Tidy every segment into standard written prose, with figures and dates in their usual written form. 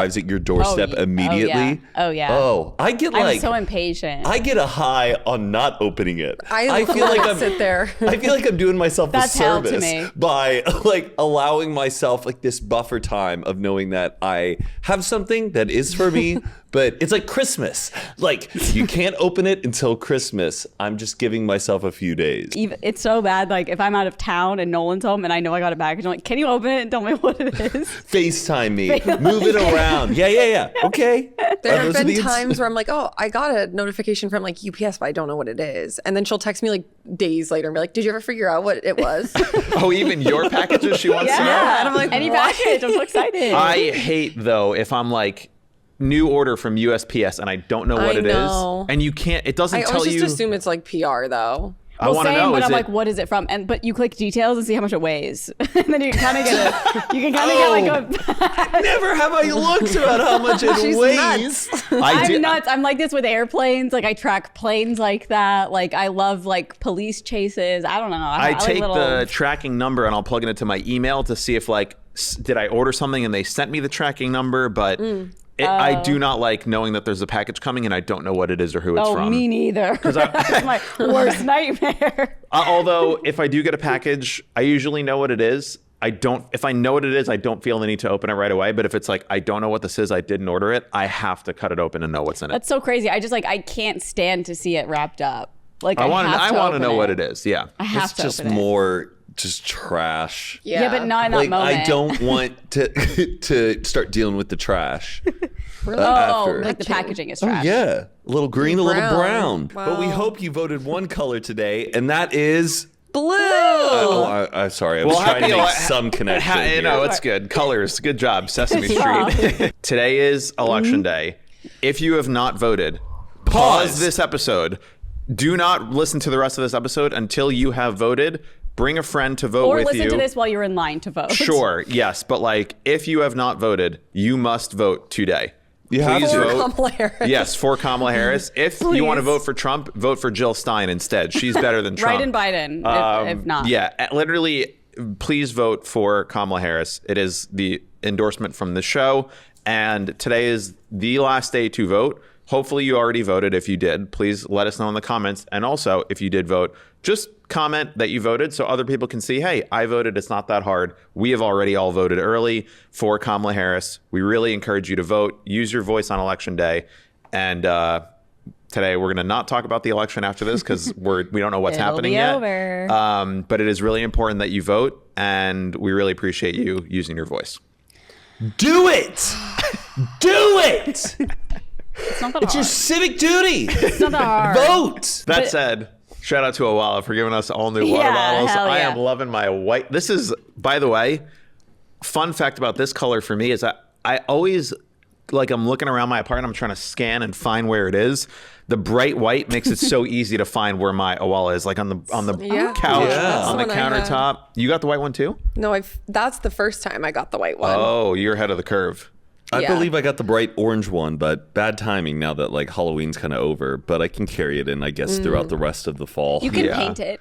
arrives at your doorstep immediately. Oh yeah. Oh, I get I'm so impatient. I get a high on not opening it. I feel like I'm sit there. I feel like I'm doing myself That's a hell to service me. by like allowing myself like this buffer time of knowing that I have something that is for me, but it's like Christmas. Like you can't open it until Christmas. I'm just giving myself a few days. It's so bad. Like if I'm out of town and Nolan's home and I know I got a package, I'm like, can you open it and tell me what it is? FaceTime me. Move it around. Yeah. Okay. There have been times where I'm like, oh, I got a notification from like UPS, but I don't know what it is. And then she'll text me like days later and be like, did you ever figure out what it was? Oh, even your packages she wants to know? Yeah. And I'm like, Any what? package. I'm so excited. I hate, though, if I'm like, new order from USPS and I don't know what it is. And you can't, it doesn't tell you. I always just assume it's like PR though. I want to know. But I'm like, what is it from? But you click details and see how much it weighs, and then you can kind of get a. Never have I looked about how much it weighs. I'm nuts. I'm like this with airplanes. Like I track planes like that. Like I love like police chases. I don't know. I take the tracking number and I'll plug it into my email to see if like, did I order something and they sent me the tracking number, but. I do not like knowing that there's a package coming and I don't know what it is or who it's from. Oh, me neither. That's my worst nightmare. Although, if I do get a package, I usually know what it is. If I know what it is, I don't feel the need to open it right away. But if it's like, I don't know what this is, I didn't order it, I have to cut it open and know what's in it. That's so crazy. I can't stand to see it wrapped up. Like I want to know what it is. Yeah. I have to just open it. more just trash. Yeah, but not in that like, moment. I don't want to start dealing with the trash. Really? After. Like the packaging is trash. Oh, yeah. A little green, a little brown. Wow. But we hope you voted one color today, and that is blue. I'm sorry. I was trying to make some connection. You know, it's good. Colors. Good job, Sesame Street. Today is Election Day. If you have not voted, pause this episode. Do not listen to the rest of this episode until you have voted. Bring a friend to vote with you. Or listen to this while you're in line to vote. Sure, yes. But like, if you have not voted, you must vote today. Please vote. Kamala Harris. Yes, for Kamala Harris. If you want to vote for Trump, vote for Jill Stein instead. She's better than Trump. Right in Biden, if not. Yeah, literally, please vote for Kamala Harris. It is the endorsement from the show. And today is the last day to vote. Hopefully you already voted. If you did, please let us know in the comments. And also, if you did vote, just comment that you voted so other people can see, hey, I voted. It's not that hard. We have already all voted early for Kamala Harris. We really encourage you to vote. Use your voice on Election Day. And today we're going to not talk about the election after this because we don't know what's happening yet. Over. But it is really important that you vote. And we really appreciate you using your voice. Do it! Do it! It's not that It's hard. your civic duty. It's not that hard. Vote. That said, shout out to Awala for giving us all new water bottles. Hell yeah. I am loving my white. This is, by the way, fun fact about this color for me is I always, like I'm looking around my apartment, I'm trying to scan and find where it is. The bright white makes it so easy to find where my Awala is, like on the couch, on the countertop. You got the white one too? No, that's the first time I got the white one. Oh, you're ahead of the curve. I believe I got the bright orange one, but bad timing now that like Halloween's kind of over. But I can carry it in, I guess, throughout the rest of the fall. You can paint it.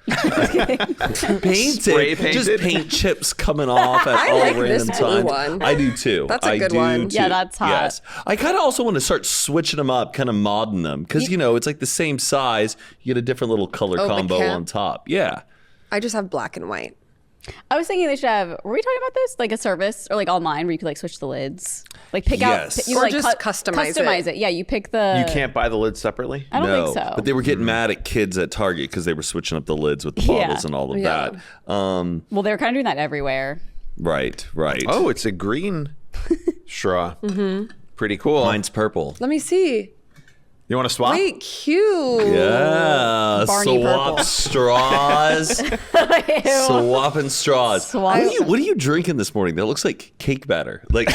Spray paint Just it. paint chips coming off at I all like random this blue times. one. I do too. That's a good one. Yeah, that's hot. Yes. I kind of also want to start switching them up, kind of modding them. Because, it's like the same size. You get a different little color combo on top. Yeah. I just have black and white. I was thinking they should have. Were we talking about this? Like a service or like online where you could like switch the lids, like pick out. You or like just customize it. Yeah, you pick the. You can't buy the lids separately? I don't think so. But they were getting mad at kids at Target because they were switching up the lids with the bottles and all of that. Well, they were kind of doing that everywhere. Right. Oh, it's a green straw. Pretty cool. Mine's purple. Let me see. You want to swap? Wait, cute. Yeah, Barney swap purple. straws. Swapping straws. Swap. What are you drinking this morning? That looks like cake batter. Like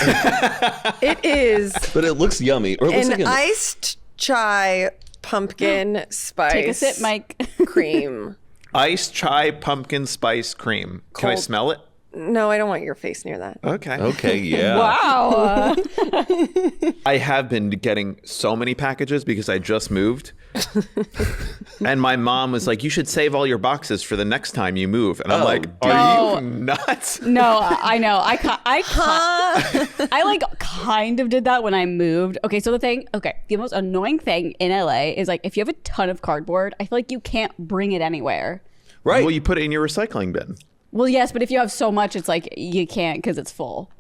It is but it looks yummy. Or it looks an like iced chai pumpkin spice. Take a sip, Mike. Cream. Iced chai pumpkin spice cream. Can I Cold. smell it? No, I don't want your face near that. Okay, yeah. Wow. I have been getting so many packages because I just moved. And my mom was like, you should save all your boxes for the next time you move. And I'm like, are you nuts? No, I know. I like kind of did that when I moved. Okay, so the most annoying thing in LA is like if you have a ton of cardboard, I feel like you can't bring it anywhere. Right. Well, you put it in your recycling bin. Well, yes, but if you have so much, it's like you can't because it's full.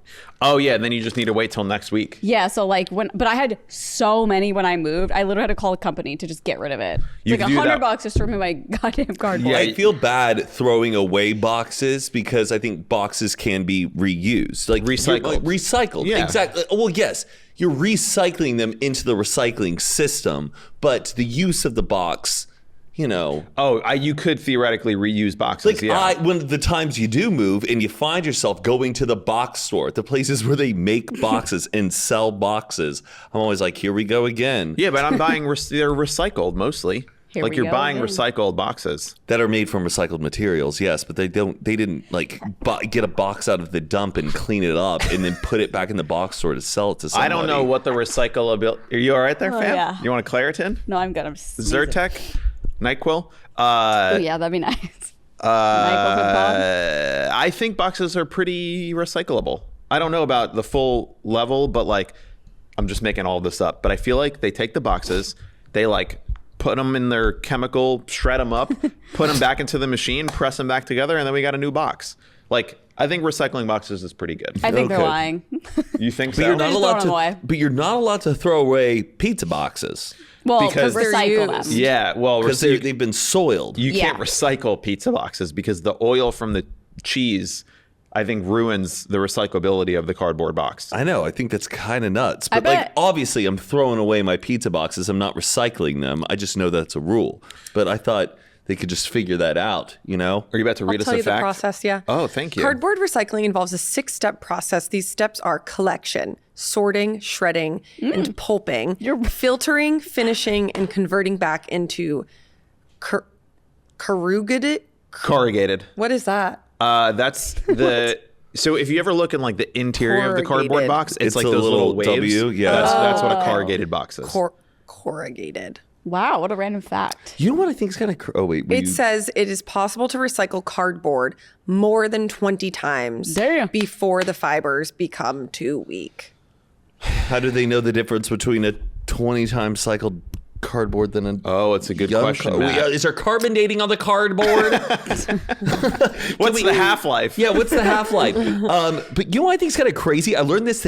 Oh, yeah. And then you just need to wait till next week. Yeah, so like but I had so many when I moved. I literally had to call a company to just get rid of it. It's You like could do that. $100 just to remove my goddamn cardboard. Yeah, I feel bad throwing away boxes because I think boxes can be reused. Like Recycled. Recycled. Yeah. Exactly. Well, yes, you're recycling them into the recycling system, but the use of the box, you know. Oh, you could theoretically reuse boxes. Like when the times you do move and you find yourself going to the box store, the places where they make boxes and sell boxes, I'm always like, here we go again. Yeah, but I'm buying, they're recycled mostly. Here Like we you're go buying again. recycled boxes. That are made from recycled materials, yes, but they didn't like get a box out of the dump and clean it up and then put it back in the box store to sell it to somebody. I don't know what the recyclability. Are you all right there, fam? yeah. You want a Claritin? No, I'm gonna sneeze it. Zyrtec? NyQuil? Oh yeah, that'd be nice. NyQuil for Bob. I think boxes are pretty recyclable. I don't know about the full level, but like, I'm just making all this up. But I feel like they take the boxes, they like put them in their chemical, shred them up, put them back into the machine, press them back together, and then we got a new box. Like, I think recycling boxes is pretty good. I think they're Okay. lying. You think But so? you're not just allowed throwing them away. to. But you're not allowed to throw away pizza boxes Well, Because because they're recycle them. used. Yeah, well, because they've been soiled. you can't Yeah. recycle pizza boxes because the oil from the cheese, I think, ruins the recyclability of the cardboard box. I know. I think that's kind of nuts. I But like, bet- obviously, I'm throwing away my pizza boxes. I'm not recycling them. I just know that's a rule. But I thought they could just figure that out. You know. Are you about to read I'll us tell a you fact? the process, yeah. Oh, thank you. Cardboard recycling involves a 6-step process. These steps are collection, sorting, shredding, and pulping, filtering, finishing, and converting back into corrugated. Corrugated. What is that? That's the. So if you ever look in like the interior of the cardboard Corrugated. box, it's like a those little waves. W. Yeah. That's what a corrugated box is. Corrugated. Wow, what a random fact. You know what I think is kind of. Oh wait. It says it is possible to recycle cardboard more than 20 times Damn. before the fibers become too weak. How do they know the difference between a 20 times cycled cardboard than a? Oh, it's a good young question, Matt. Is there carbon dating on the cardboard? What's the half-life? Yeah, what's the half-life? But you know what I think is kind of crazy? I learned this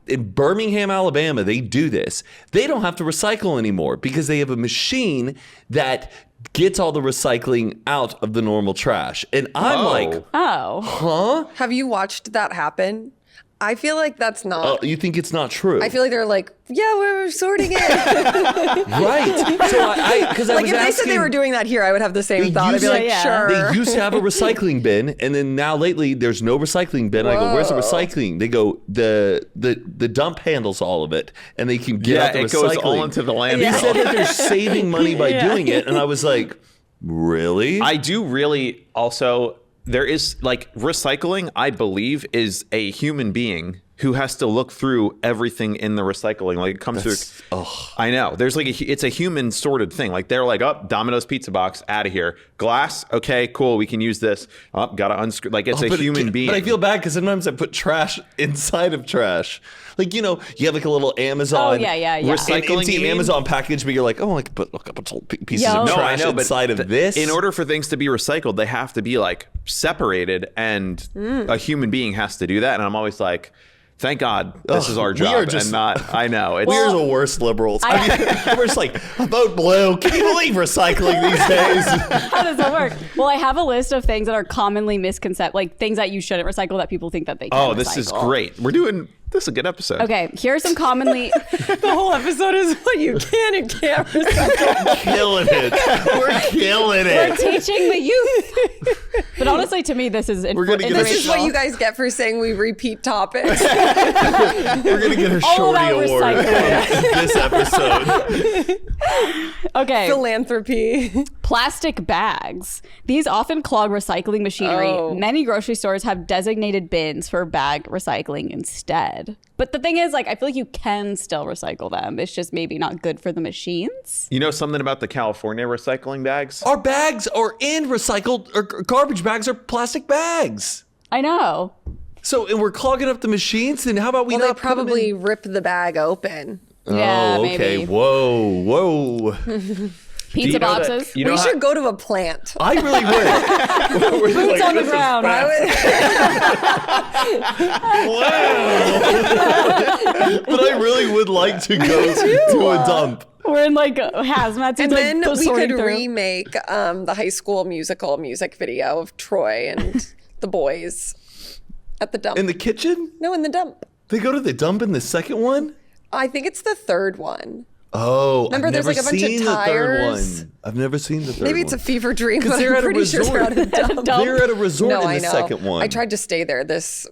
in Birmingham, Alabama. They do this. They don't have to recycle anymore because they have a machine that gets all the recycling out of the normal trash. And I'm like, Oh. huh? Have you watched that happen? I feel like that's not. Oh, you think it's not true? I feel like they're like, yeah, we're sorting it. right. So because I Like was if they asking, said they were doing that here, I would have the same They thought. I'd be used- like, Yeah. sure. They used to have a recycling bin, and then now lately there's no recycling bin. I go, where's the Whoa. recycling? They go, the dump handles all of it, and they can get Yeah, out the it recycling. goes all into the landfill. They said that they're saving money by doing it, and I was like, really? I do really also, there is like recycling, I believe, is a human being who has to look through everything in the recycling. Like it comes through. I know. There's like it's a human sorted thing. Like they're like, oh, Domino's pizza box out of here. Glass. Okay, cool. We can use this. Oh, gotta unscrew. Like it's a human being. But I feel bad because sometimes I put trash inside of trash. Like, you know, you have like a little Amazon. Oh, yeah. Recycling, Empty you mean? Amazon package, but you're like, oh, I could put like a bunch of pieces Yo. of No, trash inside of this. In order for things to be recycled, they have to be like separated, and a human being has to do that. And I'm always like, thank God this is our we are job just- and not. I know it's. We're the worst liberals. I mean, we're just like, vote blue. Can you believe recycling these days? How does that work? Well, I have a list of things that are commonly misconceived, like things that you shouldn't recycle that people think that they can Oh, this is recycle. great. We're doing This is a good episode. Okay, here are some commonly. The whole episode is what you can and can't recycle. Killing it. We're killing We're it. teaching the youth. But honestly, to me, this is We're gonna get This is what informational. you guys get for saying we repeat topics. We're gonna get a All shorty about award recycling. this episode. Okay, Philanthropy. plastic bags. These often clog recycling machinery. Oh. Many grocery stores have designated bins for bag recycling instead. But the thing is, like, I feel like you can still recycle them. It's just maybe not good for the machines. You know something about the California recycling bags? Our bags are in recycled or garbage bags are plastic bags. I know. So and we're clogging up the machines. Then how about we Well, they not put 'em probably in- rip the bag open. Yeah, Oh, okay. maybe. Whoa. Pizza you know that- boxes. you know We how- should go to a plant. I really would. Boots on the ground. But I really would like to go to a dump. We're in like hazmat suits. And like, then we sorting could through. remake the High School Musical music video of Troy and the boys at the dump. In the kitchen? No, in the dump. They go to the dump in the second one? I think it's the third one. Oh, Remember, I've there's, never like, a bunch of seen the third tires? one. I've never seen the third Maybe it's a one. fever dream, 'Cause but they're I'm at a pretty sure they're resort. at a dump. They're at a resort No, in I the know. second one. I tried to stay there this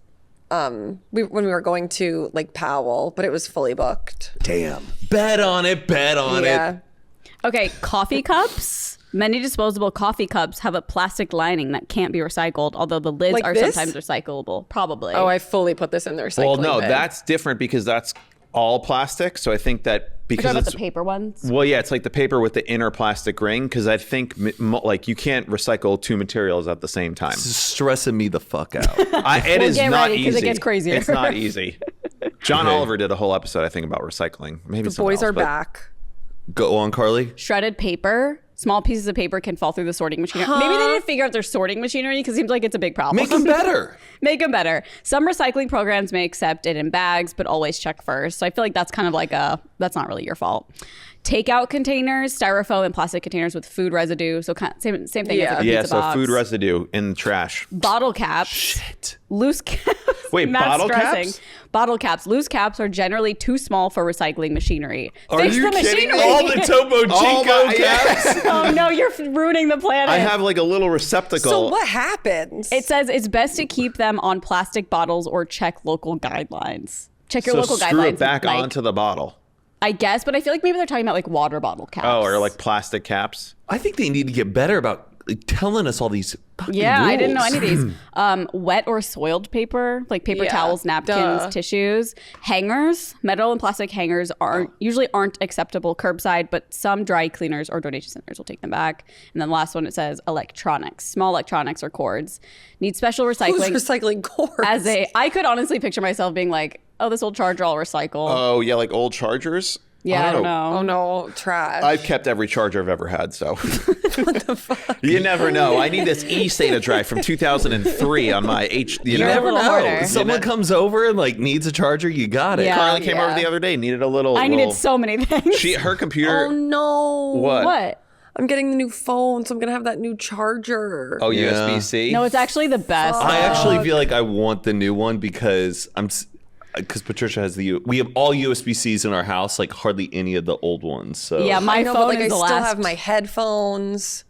when we were going to Lake Powell, but it was fully booked. Damn. Bet on it. Bet on Yeah. it. Okay, coffee cups. Many disposable coffee cups have a plastic lining that can't be recycled, although the lids Like are this? sometimes recyclable. Probably. Oh, I fully put this in the recycling Well, no, bin. that's different because that's all plastic. So I think that You're because talking about it's the paper ones. well, yeah, it's like the paper with the inner plastic ring. Because I think like you can't recycle two materials at the same time. This is stressing me the fuck out. It is get not ready, 'cause easy. it gets crazier. It's not easy. John Okay. Oliver did a whole episode, I think, about recycling. Maybe the someone boys else, are but- back. Go on, Carly. Shredded paper. Small pieces of paper can fall through the sorting machinery. Maybe they didn't figure out their sorting machinery because it seems like it's a big problem. Make them better. Make them better. Some recycling programs may accept it in bags, but always check first. So I feel like that's kind of like that's not really your fault. Takeout containers, styrofoam and plastic containers with food residue. So same thing as like a Yeah, pizza so box. food residue in the trash. Bottle caps. Shit. Loose caps. Wait, Matt's bottle stressing. caps? Bottle caps. Loose caps are generally too small for recycling machinery. Are Fix you the kidding? machinery. All the Topo Oh Chico my- caps? Oh no, you're ruining the planet. I have like a little receptacle. So what happens? It says it's best to keep them on plastic bottles or check local guidelines. Check your so local screw guidelines. it back like, onto the bottle. I guess, but I feel like maybe they're talking about like water bottle caps. Oh, or like plastic caps. I think they need to get better about telling us all these fucking Yeah, I didn't know rules. any of these. Wet or soiled paper, like paper Yeah, towels, napkins, duh. tissues, hangers. Metal and plastic hangers usually aren't acceptable curbside, but some dry cleaners or donation centers will take them back. And then the last one, it says electronics, small electronics or cords need special Who's recycling. recycling cords? I could honestly picture myself being like, oh, this old charger I'll recycle. Oh, yeah, like old chargers. yeah, I don't know. Oh no, trash. I've kept every charger I've ever had, so. What the fuck? You never know. I need this eSATA drive from 2003 on my You You're a never little know. harder. Someone comes over and like needs a charger, you got it. Yeah. Carly came over Yeah. the other day, needed a little. I needed so many things. Her computer. Oh no. What? What? I'm getting the new phone, so I'm gonna have that new charger. Oh, Yeah. USB-C. No, it's actually the best. I actually feel like I want the new one because because Patricia has we have all USB-Cs in our house, like hardly any of the old ones. So Yeah, my I know, phone but like is I the still last. have my headphones.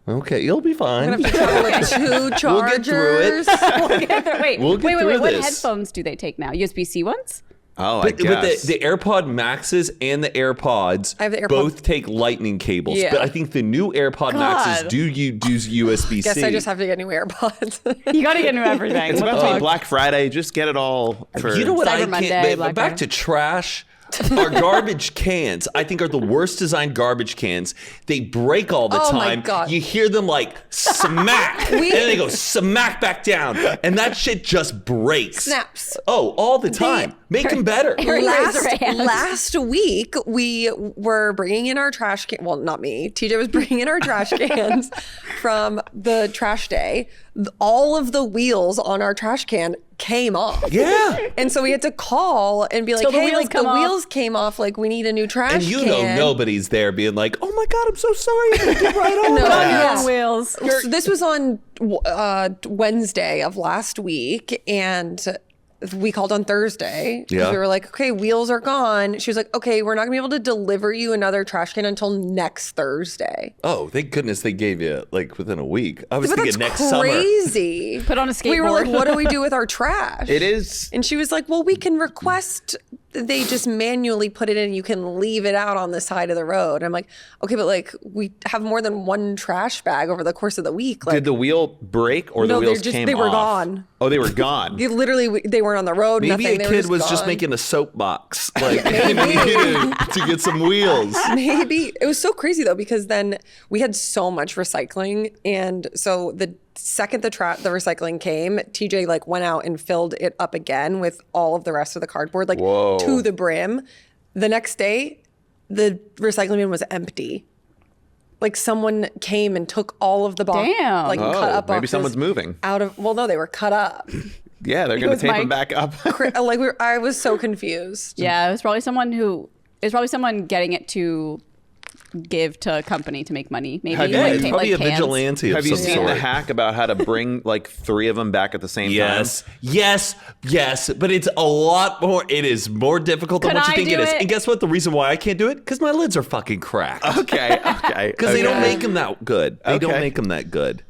okay, you'll be fine. I'm gonna have to travel with two We'll get through it. chargers. Wait, We'll get wait. through What this. headphones do they take now? USB-C ones? Oh, I But guess. the AirPod Maxes and the AirPods I have the AirPod- both take lightning cables. Yeah. But I think the new AirPod Maxes God. do use USB-C. Guess I just have to get new AirPods. You got to get new everything. It's What about the to be fuck? Black Friday. Just get it all for. You know what Cyber I can't. Monday, but Black back Friday. to trash. Our garbage cans, I think, are the worst designed garbage cans. They break all the Oh my time. God. You hear them like smack, and then they go smack back down, and that shit just breaks. Snaps. Oh, all the time. Make them better. Harry raised her hand. Last week, we were bringing in our trash can. Well, not me. TJ was bringing in our trash cans from the trash day. All of the wheels on our trash can came off. Yeah. And so we had to call and be like, Till the hey, wheels like the come off. wheels came off. Like we need a new trash And you know can. nobody's there being like, oh my God, I'm so sorry. I picked it right on. No. Put on your Yeah. own wheels. So this was on Wednesday of last week, and we called on Thursday. 'Cause Yeah. we were like, okay, wheels are gone. She was like, okay, we're not gonna be able to deliver you another trash can until next Thursday. Oh, thank goodness they gave you like within a week. I was But thinking that's next summer. crazy. Put on a skateboard. We were like, what do we do with our trash? It is. And she was like, well, we can request they just manually put it in. You can leave it out on the side of the road. And I'm like, okay, but like we have more than one trash bag over the course of the week. Like, Did the wheel break or No, the they wheels just- came they were off? gone. Oh, they were gone. they weren't on the road. Maybe nothing. a They were kid was just gone. making a soapbox, like to get some wheels. Maybe. It was so crazy though, because then we had so much recycling. And so the second the recycling came, TJ like went out and filled it up again with all of the rest of the cardboard, like Whoa. to the brim. The next day, the recycling bin was empty. Like someone came and took all of the boxes, Damn. like Oh, cut up maybe boxes someone's moving. out of. Well, no, they were cut up. Yeah, they're going to was tape my- them back up. I was so confused. Yeah, it was probably someone getting it to give to a company to make money. Maybe Have you- Yeah, like, it's take, probably like, a cans. vigilante of Have you some seen sort. the hack about how to bring like 3 of them back at the same Yes, yes, but it's a lot more. It is more difficult than Could what you I think do it is. it? And guess what? The reason why I can't do it? Because my lids are fucking cracked. time? Okay, Because they don't okay. make them that good. They don't Okay. make them that good.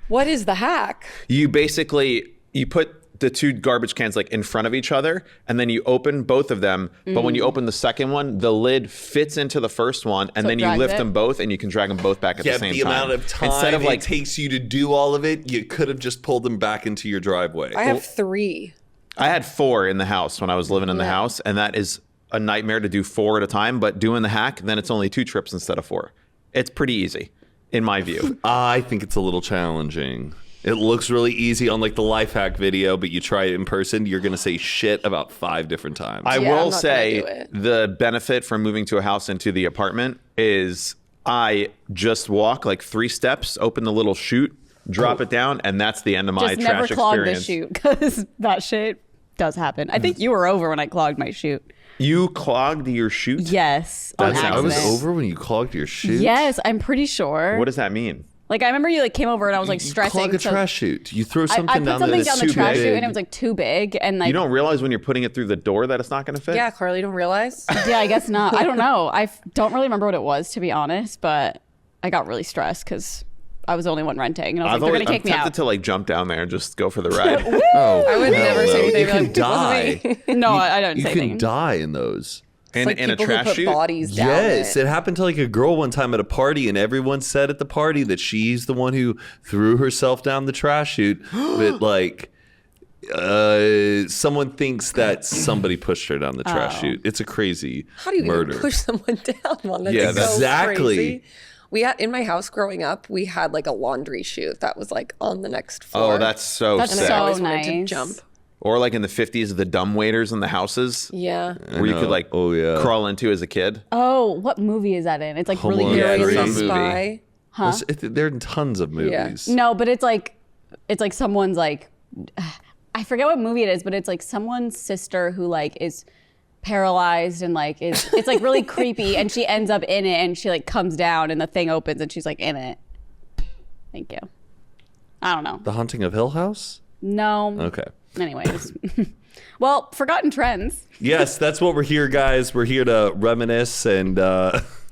What is the hack? You basically you put the 2 garbage cans like in front of each other, and then you open both of them. But when you open the second one, the lid fits into the first one, and So it then you drags lift it? them both, and you can drag them both back at Yeah, the same the time. amount of time instead of like it takes you to do all of it, you could have just pulled them back into your driveway. I have 3. I had 4 in the house when I was living in the Yeah. house, and that is a nightmare to do 4 at a time. But doing the hack, then it's only 2 trips instead of 4. It's pretty easy, in my view. I think it's a little challenging. It looks really easy on like the life hack video, but you try it in person, you're gonna say shit about 5 different times. I Yeah, I'm will not gonna say do it. the benefit from moving to a house into the apartment is I just walk like 3 steps, open the little chute, drop it down, and that's the end of my Just never trash clog the experience. chute because that shit does happen. I think you were over when I clogged my chute. You clogged your chute? Yes, on That sounds- I was accident. over when you clogged your chute. Yes, I'm pretty sure. What does that mean? Like I remember you like came over and I was like You stressing. clog a so- trash chute. You throw I something put down something there down that's the too trash big. chute and it was like too big and like You don't realize when you're putting it through the door that it's not going to fit? Yeah, Carly, you don't realize? yeah, I guess not. I don't know. Don't really remember what it was to be honest, but I got really stressed because I was the only one renting and I was like, they're gonna take me I'm out. tempted to like jump down there and just go for the ride. Oh, I would never hell say no. anything. You Be can like, "It wasn't die. me." No, I don't You say can anything. die in those. It's like in a people who trash put chute? bodies down Yes, it. it happened to like a girl one time at a party, and everyone said at the party that she's the one who threw herself down the trash chute. But like, someone thinks that somebody pushed her down the trash chute. It's a crazy How do you murder. even push someone down one? That's Yeah, so exactly. crazy. We had in my house growing up, we had like a laundry chute that was like on the next floor. Oh, that's so That's and sick. I so always wanted to nice. jump. Or like in the 50s, the dumb waiters in the houses Yeah. where you could know. like Oh, yeah. crawl into as a kid. Oh, what movie is that in? It's like Home really Alone eerie. three. some movie. Spy. There are tons of movies. No, but it's like someone's like I forget what movie it is, but it's like someone's sister who like is paralyzed and like it's like really creepy and she ends up in it and she like comes down and the thing opens and she's like in it. Thank you. I don't know. The Haunting of Hill House? No. Okay. Anyways. Well, forgotten trends. Yes, that's what we're here, guys. We're here to reminisce and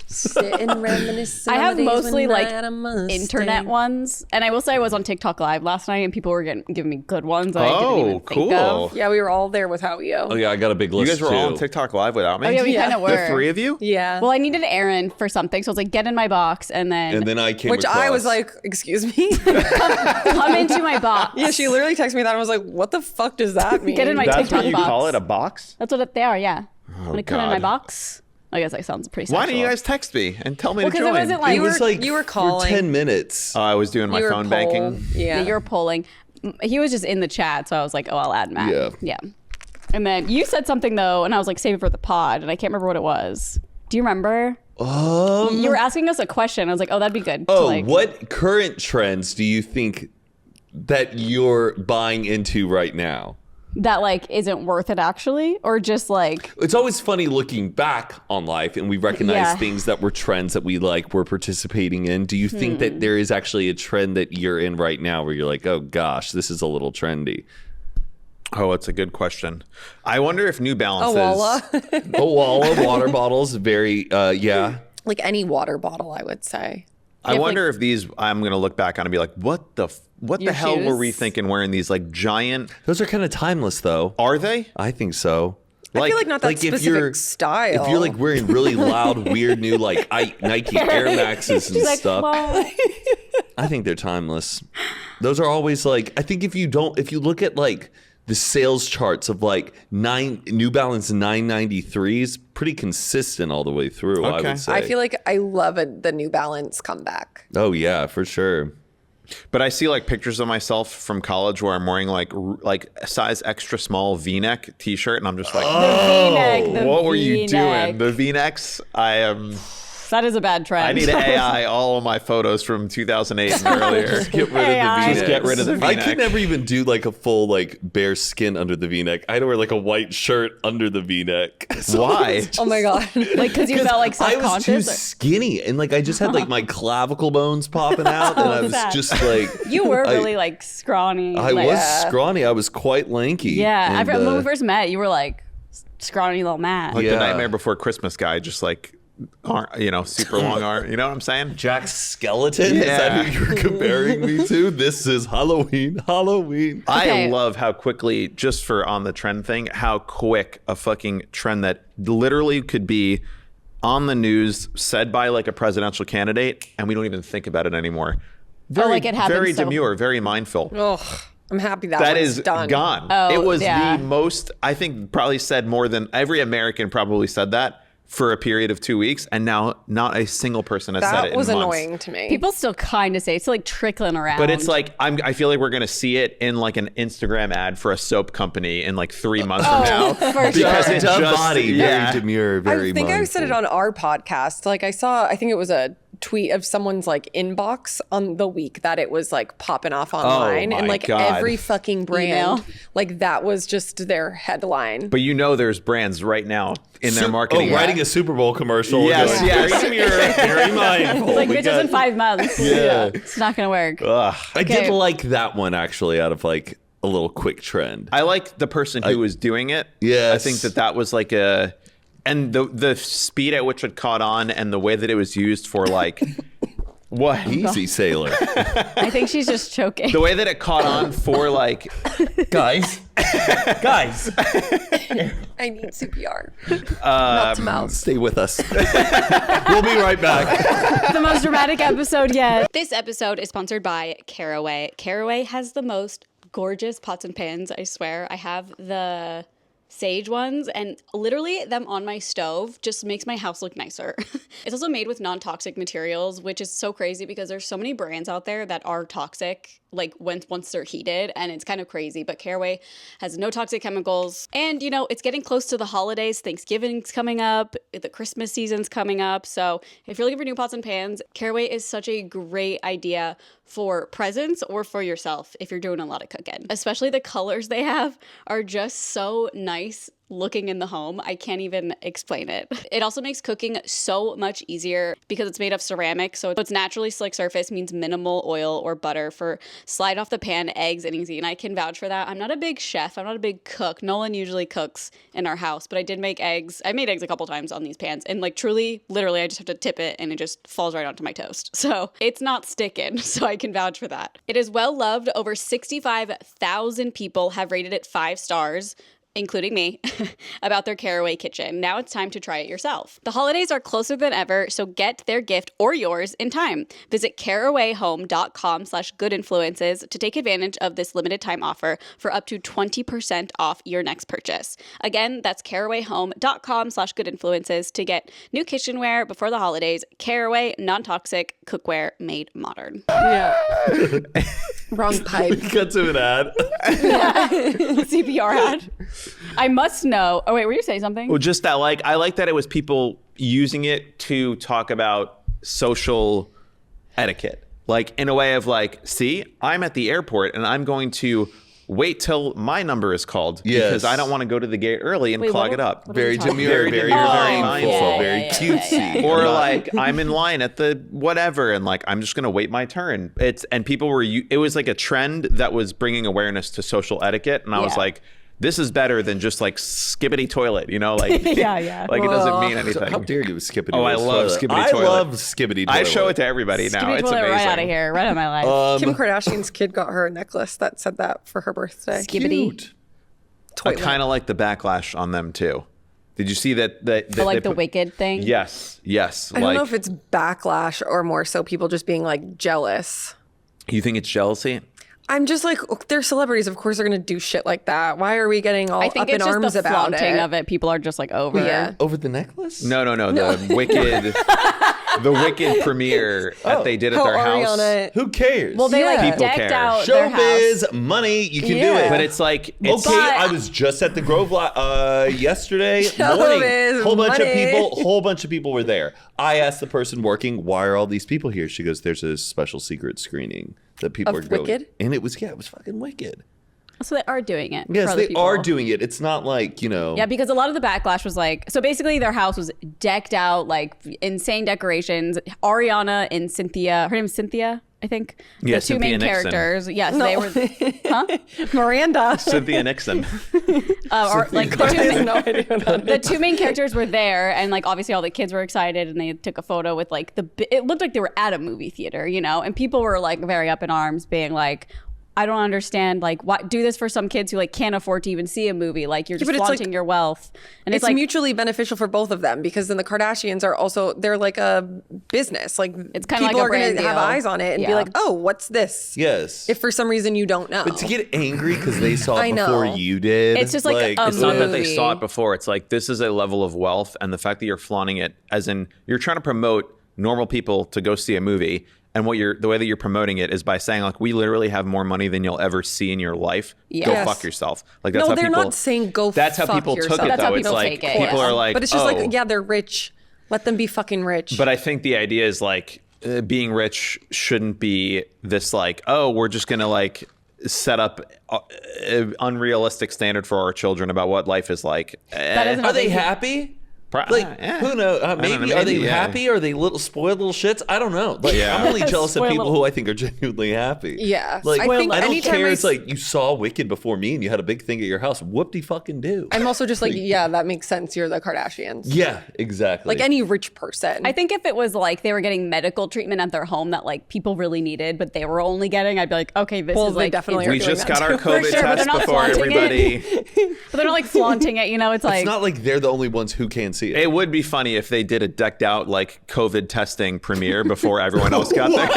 Sit and reminisce. I on have the days mostly when I like had a Mustang. internet ones, and I will say I was on TikTok Live last night, and people were giving me good ones that I didn't Oh, even think cool. of. Yeah, we were all there without you. oh yeah, I got a big You list guys were too. all on TikTok Live without me? Oh yeah, we Yeah. kind of were. The 3 of you? Yeah. Well, I needed an errand for something, so I was like, "Get in my box," and then I came Which I was across- like, excuse me? come into my box. Yeah, she literally texted me that and was like, what the fuck does that mean? Get in my That's TikTok what you box. call it, a box? That's what they are. Yeah. When I come in my God. box, I guess that sounds pretty. Why sexual. didn't you guys text me and tell me Well, to 'cause it join? wasn't like- It was like you were for calling. 10 minutes. I was doing my You were phone poll. banking. Yeah. You were polling. He was just in the chat, so I was like, "Oh, I'll add Matt." Yeah. Yeah. And then you said something though, and I was like, "Save it for the pod," and I can't remember what it was. Do you remember? You were asking us a question. I was like, "Oh, that'd be good." to, Oh, like, what current trends do you think that you're buying into right now? that like isn't worth it actually, or just like It's always funny looking back on life and we recognize Yeah. things that were trends that we like were participating in. Do you think that there is actually a trend that you're in right now where you're like, oh gosh, this is a little trendy? Oh, it's a good question. I wonder if New Balances. A Walla. Water bottles, very, yeah. Like any water bottle, I would say. I wonder if these. I'm gonna look back on and be like, what the Your hell were shoes? we thinking wearing these like giant? Those are kind of timeless, though. Are they? I think so. I feel like not that if specific you're style. If you're like wearing really loud, weird new like Nike Air Maxes and She's like, stuff, "Mom." I think they're timeless. Those are always like, I think if you look at like the sales charts of like New Balance 993s, pretty consistent all the way through. I Okay. would say. I feel like I love the New Balance comeback. Oh yeah, for sure. But I see like pictures of myself from college where I'm wearing like a size extra small V-neck T-shirt, and I'm just like, V-neck, the what were you V-neck. doing? The V-necks. I am. That is a bad trend. I need to AI all of my photos from 2008 and earlier. Get rid AI. of the V-neck. Just get rid of the I V-neck. could never even do like a full like bare skin under the V-neck. I had to wear like a white shirt under the V-neck. So Why? it was just- Oh my god. Like, because you felt like I was too self-conscious. skinny, and like I just had like my clavicle bones popping out, and I was sad. just like You were I- really like scrawny. I like, was scrawny. I was quite lanky. Yeah, I and, remember when we first met, you were like scrawny little man. Like Yeah. the Nightmare Before Christmas guy, just like, super long arm. You know what I'm saying? Jack Skeleton. Is Yeah. that who you're comparing me to? This is Halloween. Halloween. Okay. I love how quickly, just for on the trend thing, how quick a fucking trend that literally could be on the news, said by like a presidential candidate, and we don't even think about it anymore. Very, like it happens very so- demure, very mindful. Ugh. I'm happy that That one's is done. gone. Oh, it was yeah. the most, I think, probably said more than every American probably said that for a period of 2 weeks, and now not a single person has said it That in was months. annoying to me. People still kind of say it's like trickling around. But it's like I feel like we're gonna see it in like an Instagram ad for a soap company in like 3 months from now. for Because sure. it Dove just- body, yeah. very demure, very I think I said it mindful. on our podcast. Like I think it was a tweet of someone's like inbox on the week that it was like popping off online, my and like God. every fucking brand, Email. like that was just their headline. But there's brands right now in their marketing. writing a Super Bowl commercial. Yes, going, yes. Very demure, very mindful. like We bitches got- in 5 months. Yeah. It's not gonna work. Ugh. I Okay. did like that one actually, out of like a little quick trend. I like the person who was doing it. Yes. I think that was like and the speed at which it caught on and the way that it was used for like what Easy sailor. I think she's just choking. the way that it caught on for like Guys. Guys. I need CPR. Mouth to mouth. Stay with us. We'll be right back. The most dramatic episode yet. This episode is sponsored by Caraway. Caraway has the most gorgeous pots and pans, I swear. I have the sage ones, and literally them on my stove just makes my house look nicer. It's also made with non-toxic materials, which is so crazy because there's so many brands out there that are toxic, like once they're heated, and it's kind of crazy. But Caraway has no toxic chemicals, and it's getting close to the holidays. Thanksgiving's coming up, the Christmas season's coming up, so if you're looking for new pots and pans, Caraway is such a great idea for presents or for yourself if you're doing a lot of cooking. Especially the colors they have are just so nice looking in the home. I can't even explain it. It also makes cooking so much easier because it's made of ceramic, so its naturally slick surface means minimal oil or butter for slide off the pan, eggs, and easy. And I can vouch for that. I'm not a big chef. I'm not a big cook. Nolan usually cooks in our house, but I did make eggs. I made eggs a couple times on these pans, and like truly, literally, I just have to tip it and it just falls right onto my toast. So it's not sticking, so I can vouch for that. It is well loved. Over 65,000 people have rated it 5 stars, including me, about their Caraway kitchen. Now it's time to try it yourself. The holidays are closer than ever, so get their gift or yours in time. Visit carawayhome.com/goodinfluences to take advantage of this limited time offer for up to 20% off your next purchase. Again, that's carawayhome.com/goodinfluences to get new kitchenware before the holidays. Caraway, non-toxic cookware made modern. Yeah. Wrong pipe. Cut to an ad. CPR ad. I must know. Oh wait, were you saying something? Well, just that, like, I like that it was people using it to talk about social etiquette, like in a way of like, see, I'm at the airport and I'm going to wait till my number is called Yes. because I don't want to go to the gate early and Wait, clog what- it up. what are you Very talking demure, about? very, Oh, very yeah, mindful, yeah, very yeah. cutesy. Or I'm not- like I'm in line at the whatever, and like I'm just gonna wait my turn. And people were. It was like a trend that was bringing awareness to social etiquette, and I was Yeah. like, this is better than just like skibbity toilet, you know, like Yeah. like it doesn't mean So anything. how dare you with Skibbity? Oh, I Toilet? love Skibbity I Toilet. love Skibbity. I Toilet. show it to everybody now. Skibbity It's toilet amazing. right out of here, right out of my life. Kim Kardashian's kid got her a necklace that said that for her birthday. Skibbity. Cute. I Toilet. kind of like the backlash on them too. Did you see that? For like the Wicked thing. Yes. I don't know if it's backlash or more so people just being like jealous. You think it's jealousy? I'm just like, they're celebrities. Of course, they're gonna do shit like that. Why are we getting all I up think in it's just arms the about flaunting it? of it. People are just like over. Yeah. Over the necklace? No. The Wicked, the Wicked premiere that they did at How their house. Ariana. Who cares? Well, they Yeah. like People decked care. out their house. Showbiz, money, you can do Yeah. it. But it's like, it's, Okay, I was just at the Grove yesterday morning. Showbiz, Whole bunch of people were there. I asked the person working, "Why are all these people here?" She goes, "There's a special secret screening that people Of are going." Wicked? And it was fucking Wicked. So they are doing it. Yes, for other they people. are doing it. It's not like, Yeah, because a lot of the backlash was like, so basically their house was decked out, like insane decorations. Ariana and Cynthia, her name is Cynthia, I think. Yeah, the two Cynthia main Nixon. characters. Yes, they were. Miranda. Cynthia Nixon. Like the two, main, No idea what that the two main characters were there, and like obviously all the kids were excited, and they took a photo with like it looked like they were at a movie theater, you know, and people were like very up in arms, being like, I don't understand, like, why do this for some kids who like can't afford to even see a movie? Like, you're just but it's flaunting like- your wealth, and It's like mutually beneficial for both of them because then the Kardashians are also, they're like a business. Like It's kinda people like a are going brand to have deal. eyes on it and be Yeah. like, oh, what's this? yes. If for some reason you don't know. But to get angry because they saw I it know. before you did. It's just like a It's not that they movie. saw it before. It's like, this is a level of wealth, and the fact that you're flaunting it, as in you're trying to promote normal people to go see a movie, and the way that you're promoting it is by saying like, we literally have more money than you'll ever see in your life. Go Yes. fuck yourself. Like that's No, how they're people, not saying go That's how fuck people yourself. took it That's how though. It's people like take it, people yeah. are like, but it's just oh. like, yeah, they're rich. Let them be fucking rich. But I think the idea is like being rich shouldn't be this like, oh, we're just gonna like set up an unrealistic standard for our children about what life is like. That isn't Are they what they- happy? Like, yeah. who knows? don't Maybe, know, are they maybe, yeah. happy? Are they little spoiled little shits? I don't know. Like, Yeah. I'm only jealous of Spoiled people little- who I think are genuinely happy. Yeah. Like, I think I don't anytime care. I It's s- like you saw Wicked before me and you had a big thing at your house. Whoop-de-fucking-do. I'm also just like, yeah, that makes sense. You're the Kardashians. Yeah, exactly. Like any rich person. I think if it was like they were getting medical treatment at their home that like people really needed, but they were only getting, I'd be like, okay, this Well, is they like definitely are We doing just that got our too. COVID sure, but they're test not before flaunting everybody. but they're not like flaunting it, you know. It's like it's not like they're the only ones who can see it. It would be funny if they did a decked out like COVID testing premiere before everyone else got there.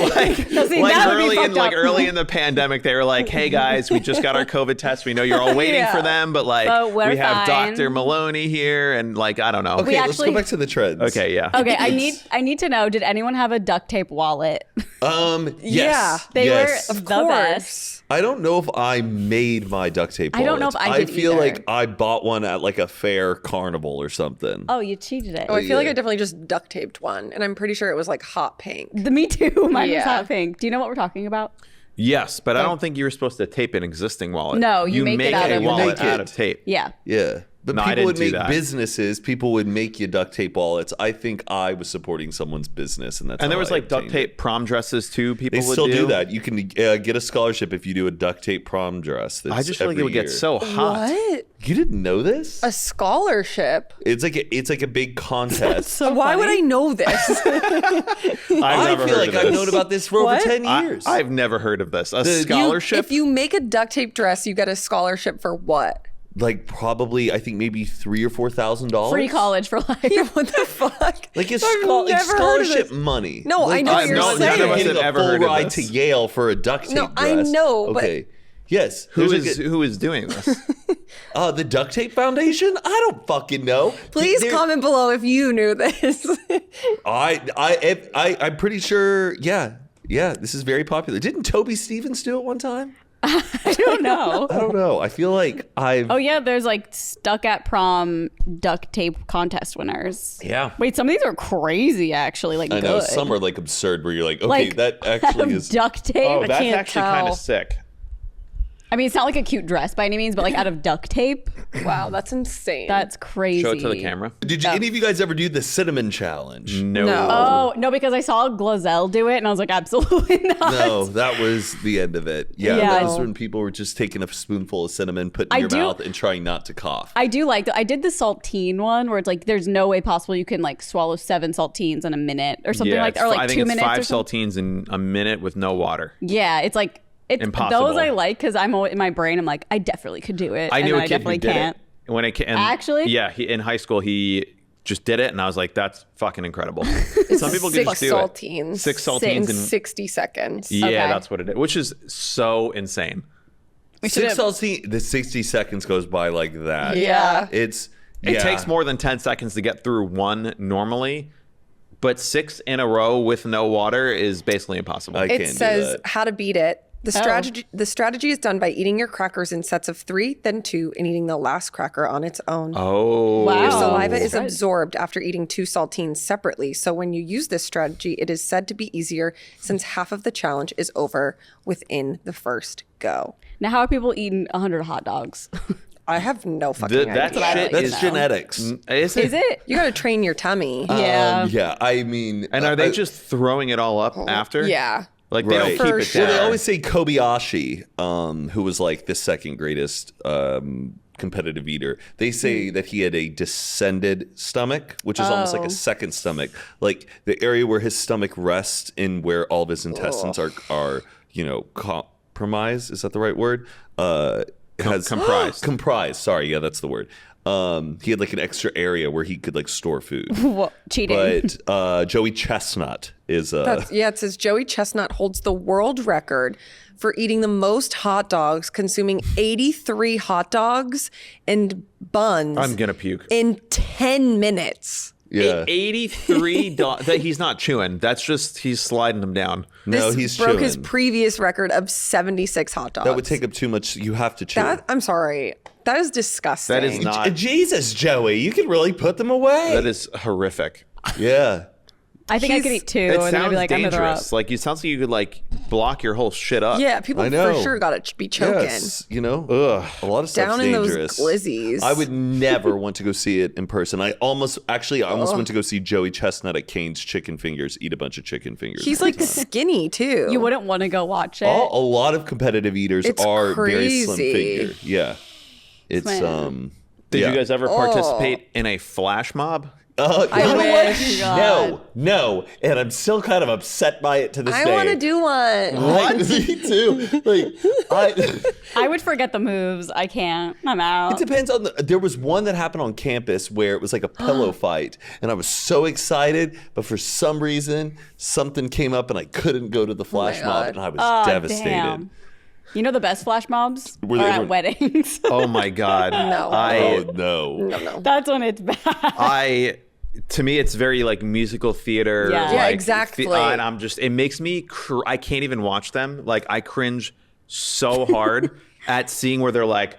like see, like that would be early in fucked up. early in the pandemic, they were like, "Hey guys, we just got our COVID test. We know you're all waiting Yeah. for them, but like But we're we have fine." Dr. Maloney here, and like I don't know." Okay, let's actually- go back to the trends. Okay, yeah. okay, I need to know, did anyone have a duct tape wallet? Yes. Yeah, they yes. were Of the course. best. I don't know if I made my duct tape. I don't know wallets. if I did feel either. like I bought one at like a fair carnival or something. Oh, you cheated it. Oh, I feel like Yeah. I definitely just duct taped one, and I'm pretty sure it was like hot pink. Me too. Mine was Yeah. hot pink. Do you know what we're talking about? Yes, but I don't think you were supposed to tape an existing wallet. No, you make it out a of- wallet You make out it. of tape. Yeah. Yeah. But No, I people didn't would do make that. businesses. People would make you duct tape wallets. I think I was supporting someone's business, and that's And there how was I like duct obtained tape prom dresses too. People They would still do that. You can get a scholarship if you do a duct tape prom dress. That's I just feel like it every would get year. so hot. What? You didn't know this? A scholarship? It's like a big contest. So Why would funny. I know this? I've I never feel heard like of I've this. known about this for What? over 10 years. I've never heard of this. A The- scholarship. If you make a duct tape dress, you get a scholarship for what? like probably I think maybe $3,000 or $4,000. Free college for life. Yeah, what the fuck? Like it's I've never heard of scholarship this. money. No, like, I know what you're not saying. None of us getting have a ever full heard of ride this. to Yale for a duct tape No, I dress. know, but- Okay. Yes. who there's is doing this? the Duct Tape Foundation? I don't fucking know. Please They're- comment below if you knew this. I'm pretty sure. Yeah. This is very popular. Didn't Toby Stevens do it one time? I don't know. I don't know. I feel like I've. Oh yeah, there's like stuck at prom duct tape contest winners. Yeah. Wait, some of these are crazy actually. Like I know good. some are like absurd where you're like, okay, Like, that actually is. duct tape. Oh, I that's can't actually kind tell. of sick. I mean, it's not like a cute dress by any means, but like out of duct tape. Wow, that's insane. That's crazy. Show it to the camera. Did any of you guys ever do the cinnamon challenge? No. Oh, no, because I saw Glazelle do it and I was like, absolutely not. No, that was the end of it. Yeah, Yeah. that was when people were just taking a spoonful of cinnamon, putting it in your mouth, and trying not to cough. I do like I did the saltine one where it's like there's no way possible you can like swallow 7 saltines in a minute or something like that, or like I think 2 it's minutes 5 or something. saltines in a minute with no water. Yeah, it's like Impossible. Those I like because I'm in my brain. I'm like, I definitely could do it. I knew and a kid who definitely did can't. it. When it and Actually? Yeah, in high school he just did it, and I was like, that's fucking incredible. Some people can just do saltines. it. 6 saltines in in 60 seconds. Yeah, Okay. that's what it is, which is so insane. We 6 should've- saltines, the 60 seconds goes by like that. Yeah. It Takes more than 10 seconds to get through one normally, but 6 in a row with no water is basically impossible. I It can't do says that. how to beat it. The strategy is done by eating your crackers in sets of 3, then 2, and eating the last cracker on its own. Oh. Wow. Your saliva is Right. absorbed after eating 2 saltines separately. So when you use this strategy, it is said to be easier since half of the challenge is over within the first go. Now, how are people eating 100 hot dogs? I have no fucking That idea. what I shit like That's to know. genetics. Is Is it? You got to train your tummy. Yeah. Yeah, I mean. And are they just throwing it all up after? Yeah. Like they Right. don't keep For it sure. down. Well, they always say Kobayashi, who was like the second greatest competitive eater. They say that he had a descended stomach, which is almost like a second stomach, like the area where his stomach rests in where all of his intestines are compromised. Is that the right word? comprised. Comprised. Sorry, yeah, that's the word. He had like an extra area where he could like store food. Whoa, cheating. But Joey Chestnut is It says Joey Chestnut holds the world record for eating the most hot dogs, consuming 83 hot dogs and buns I'm gonna puke. in 10 minutes. yeah. 83 that he's not chewing. That's just he's sliding them down. No, This he's broke chewing. his previous record of 76 hot dogs. That would take up too much. You have to chew. I'm sorry. That is disgusting. That is not. Jesus, Joey, you can really put them away. That is horrific. Yeah. I think I he's- could eat 2, It and then I'd sounds be like, I'm gonna throw up. dangerous. Like it sounds like you could like block your whole shit up. Yeah, people I know. for sure got to be choking. Yes, a lot of stuff's Down in those dangerous. glizzies. I would never want to go see it in person. I almost went to go see Joey Chestnut at Cane's Chicken Fingers eat a bunch of chicken fingers. He's like skinny too. You wouldn't want to go watch it. a lot of competitive eaters It's are very slim crazy. figure. Yeah. It's Man. Did yeah. you guys ever participate in a flash mob? You I know what? wish. No, and I'm still kind of upset by it to this I day. want to do one. What? Me too. I would forget the moves. I can't. I'm out. It depends on there was one that happened on campus where it was like a pillow fight, and I was so excited, but for some reason something came up and I couldn't go to the flash mob, and I was devastated. Damn. You know the best flash mobs Were are they- at weddings. Oh my god. No. Oh no. No. That's when it's bad. To me, it's very like musical theater. Yeah. like, Yeah, exactly. And I'm just, it makes me, I can't even watch them. Like, I cringe so hard at seeing where they're like,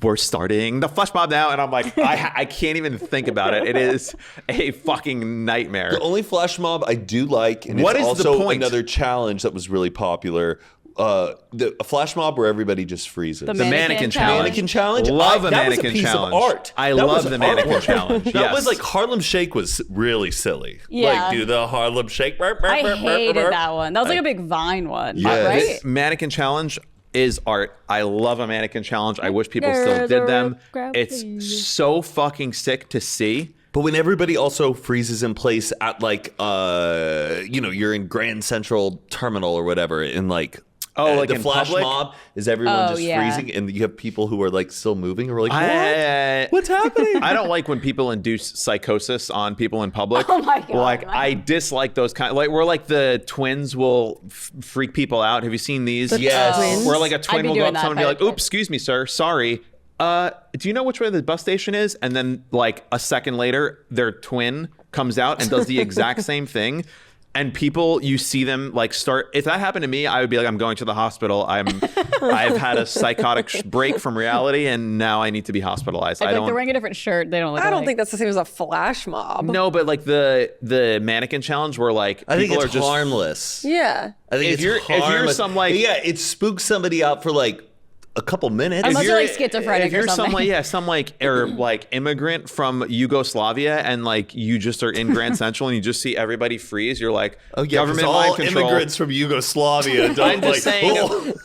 we're starting the flash mob now. And I'm like, I can't even think about it. It is a fucking nightmare. The only flash mob I do like, and What it's is the also point? another challenge that was really popular. A flash mob where everybody just freezes. The The mannequin challenge. Mannequin challenge. Love a that was mannequin piece challenge. Of art. I That love was the mannequin artwork. challenge. That Yes. was like Harlem Shake was really silly. Yeah. Like do the Harlem Shake. I hated that one. That was like a big Vine one, Yes. right? This mannequin challenge is art. I love a mannequin challenge. I wish people still did them. It's so fucking sick to see. But when everybody also freezes in place at like you're in Grand Central Terminal or whatever, and like like the in flash public? mob is everyone Oh, just yeah. freezing, and you have people who are like still moving, or like I- what's happening? I don't like when people induce psychosis on people in public. Oh my God. Like I dislike those kind. Like where like the twins will freak people out. Have you seen these? Yes. twins? Where like a I'd twin be will go doing up to that someone and if be I like, was "Oops, excuse me, sir. Sorry. Do you know which way the bus station is?" And then like a second later, their twin comes out and does the exact same thing. And people, you see them like start. If that happened to me, I would be like, I'm going to the hospital. I've had a psychotic break from reality, and now I need to be hospitalized. I I feel like don't. they're wearing a different shirt. They don't look I don't alike. think that's the same as a flash mob. No, but like the mannequin challenge, where like I think people it's are just harmless. Yeah. I think If it's you're harmless. some, like- it spooks somebody out for like a couple minutes. Unless you're like schizophrenic if you're or something. some like immigrant from Yugoslavia and like you just are in Grand Central and you just see everybty freeze, you're like, oh yeah, government all mind control. immigrants from Yugoslavia don't I'm just saying,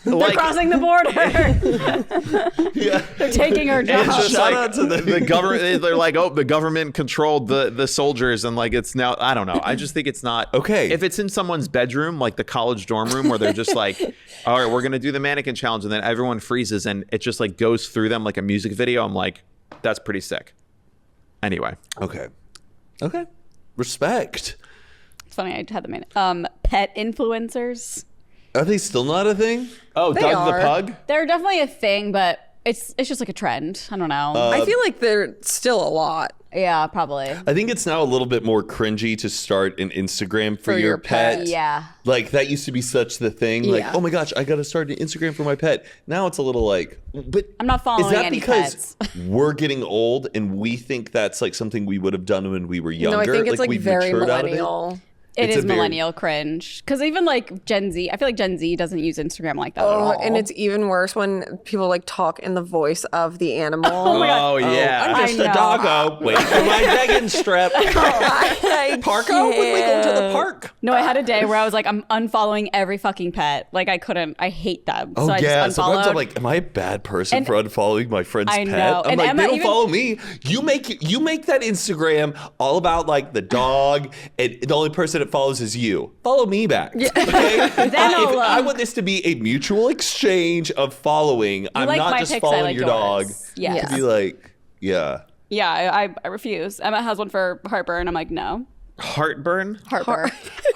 They're like, crossing the border. yeah. They're taking our it's jobs. just Shout like out to the government. They're like, oh, the government controlled the soldiers, and like it's now. I don't know. I just think it's not Okay. If it's in someone's bedroom, like the college dorm room, where they're just like, all right, we're gonna do the mannequin challenge, and then everyone freezes, and it just like goes through them like a music video. I'm like, that's pretty sick. Anyway, Okay. Respect. It's funny. I had the minute. Pet influencers. Are they still not a thing? oh, They Doug are. the pug. They're definitely a thing, but it's just like a trend. I don't know. I feel like they're still a lot. yeah, probably. I think it's now a little bit more cringy to start an Instagram for, For your your pet. pet. Yeah. Like that used to be such the thing. Like, Yeah. oh my gosh, I got to start an Instagram for my pet. Now it's a little like, but I'm not following is that any because pets. we're getting old and we think that's like something we would have done when we were younger? No, I think it's like we've very matured out of it? millennial. It It's is a very- millennial cringe. Because even like Gen Z, I feel like Gen Z doesn't use Instagram like that at Oh, all. and it's even worse when people like talk in the voice of the animal. Oh yeah. I Just a know. doggo. Wait for my begging strip. Parko, when we go to the park. No, I had a day where I was like, I'm unfollowing every fucking pet. Like I couldn't. I hate them. Oh so I yeah, just sometimes I'm unfollowed. like, am I a bad person And- for unfollowing my friend's I pet? know. I'm And like, Emma they don't even- follow me. You make that Instagram all about like the dog, and the only person it follows is you. Follow me back. Okay? If I want this to be a mutual exchange of following, I'm like not my just pics, I following like your dog yours. Yes. to be like, yeah. Yeah, I refuse. Emma has one for Heartburn. I'm like, no. Heartburn. Heartburn.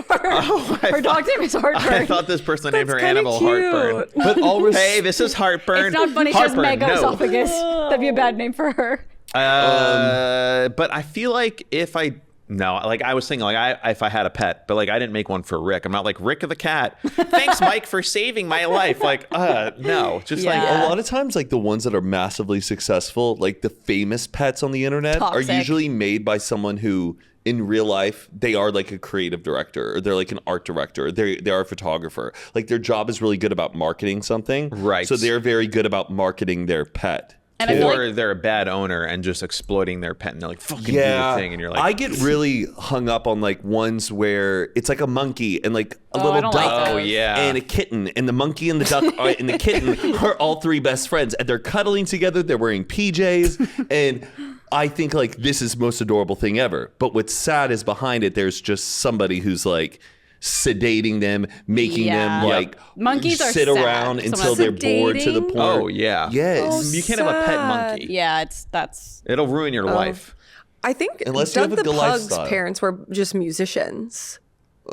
Oh, Her dog's name is Heartburn. I thought this person named her That's kinda animal cute. Heartburn. But all Hey, this is Heartburn. It's not funny. She has Heartburn, no. megaesophagus. That'd be a bad name for her. But I feel like if I was thinking like if I had a pet, but like I didn't make one for Rick. I'm not like Rick the cat. Thanks, Mike, for saving my life. Like, no, just like Yeah. a lot of times, like the ones that are massively successful, like the famous pets on the internet, Toxic. are usually made by someone who, in real life, they are like a creative director, or they're like an art director, or they are a photographer. Like their job is really good about marketing something, Right. So they're very good about marketing their pet. And I feel or like they're a bad owner and just exploiting their pet and they're like fucking Yeah, do the thing and you're like I get really hung up on like ones where it's like a monkey and like a I little don't duck. like oh those. yeah And a kitten, and the monkey and the duck and the kitten are all three best friends, and they're cuddling together. They're wearing PJs, and I think like this is the most adorable thing ever. But what's sad is behind it, there's just somebody who's like sedating them, making Yeah. them Yep. like Monkeys are sit sad. around Someone until they're bored to the sedating? point. oh yeah Yes. you can't have a pet monkey. yeah, that's It'll ruin your life. I think Unless you Doug have a the good Pug's lifestyle. parents were just musicians.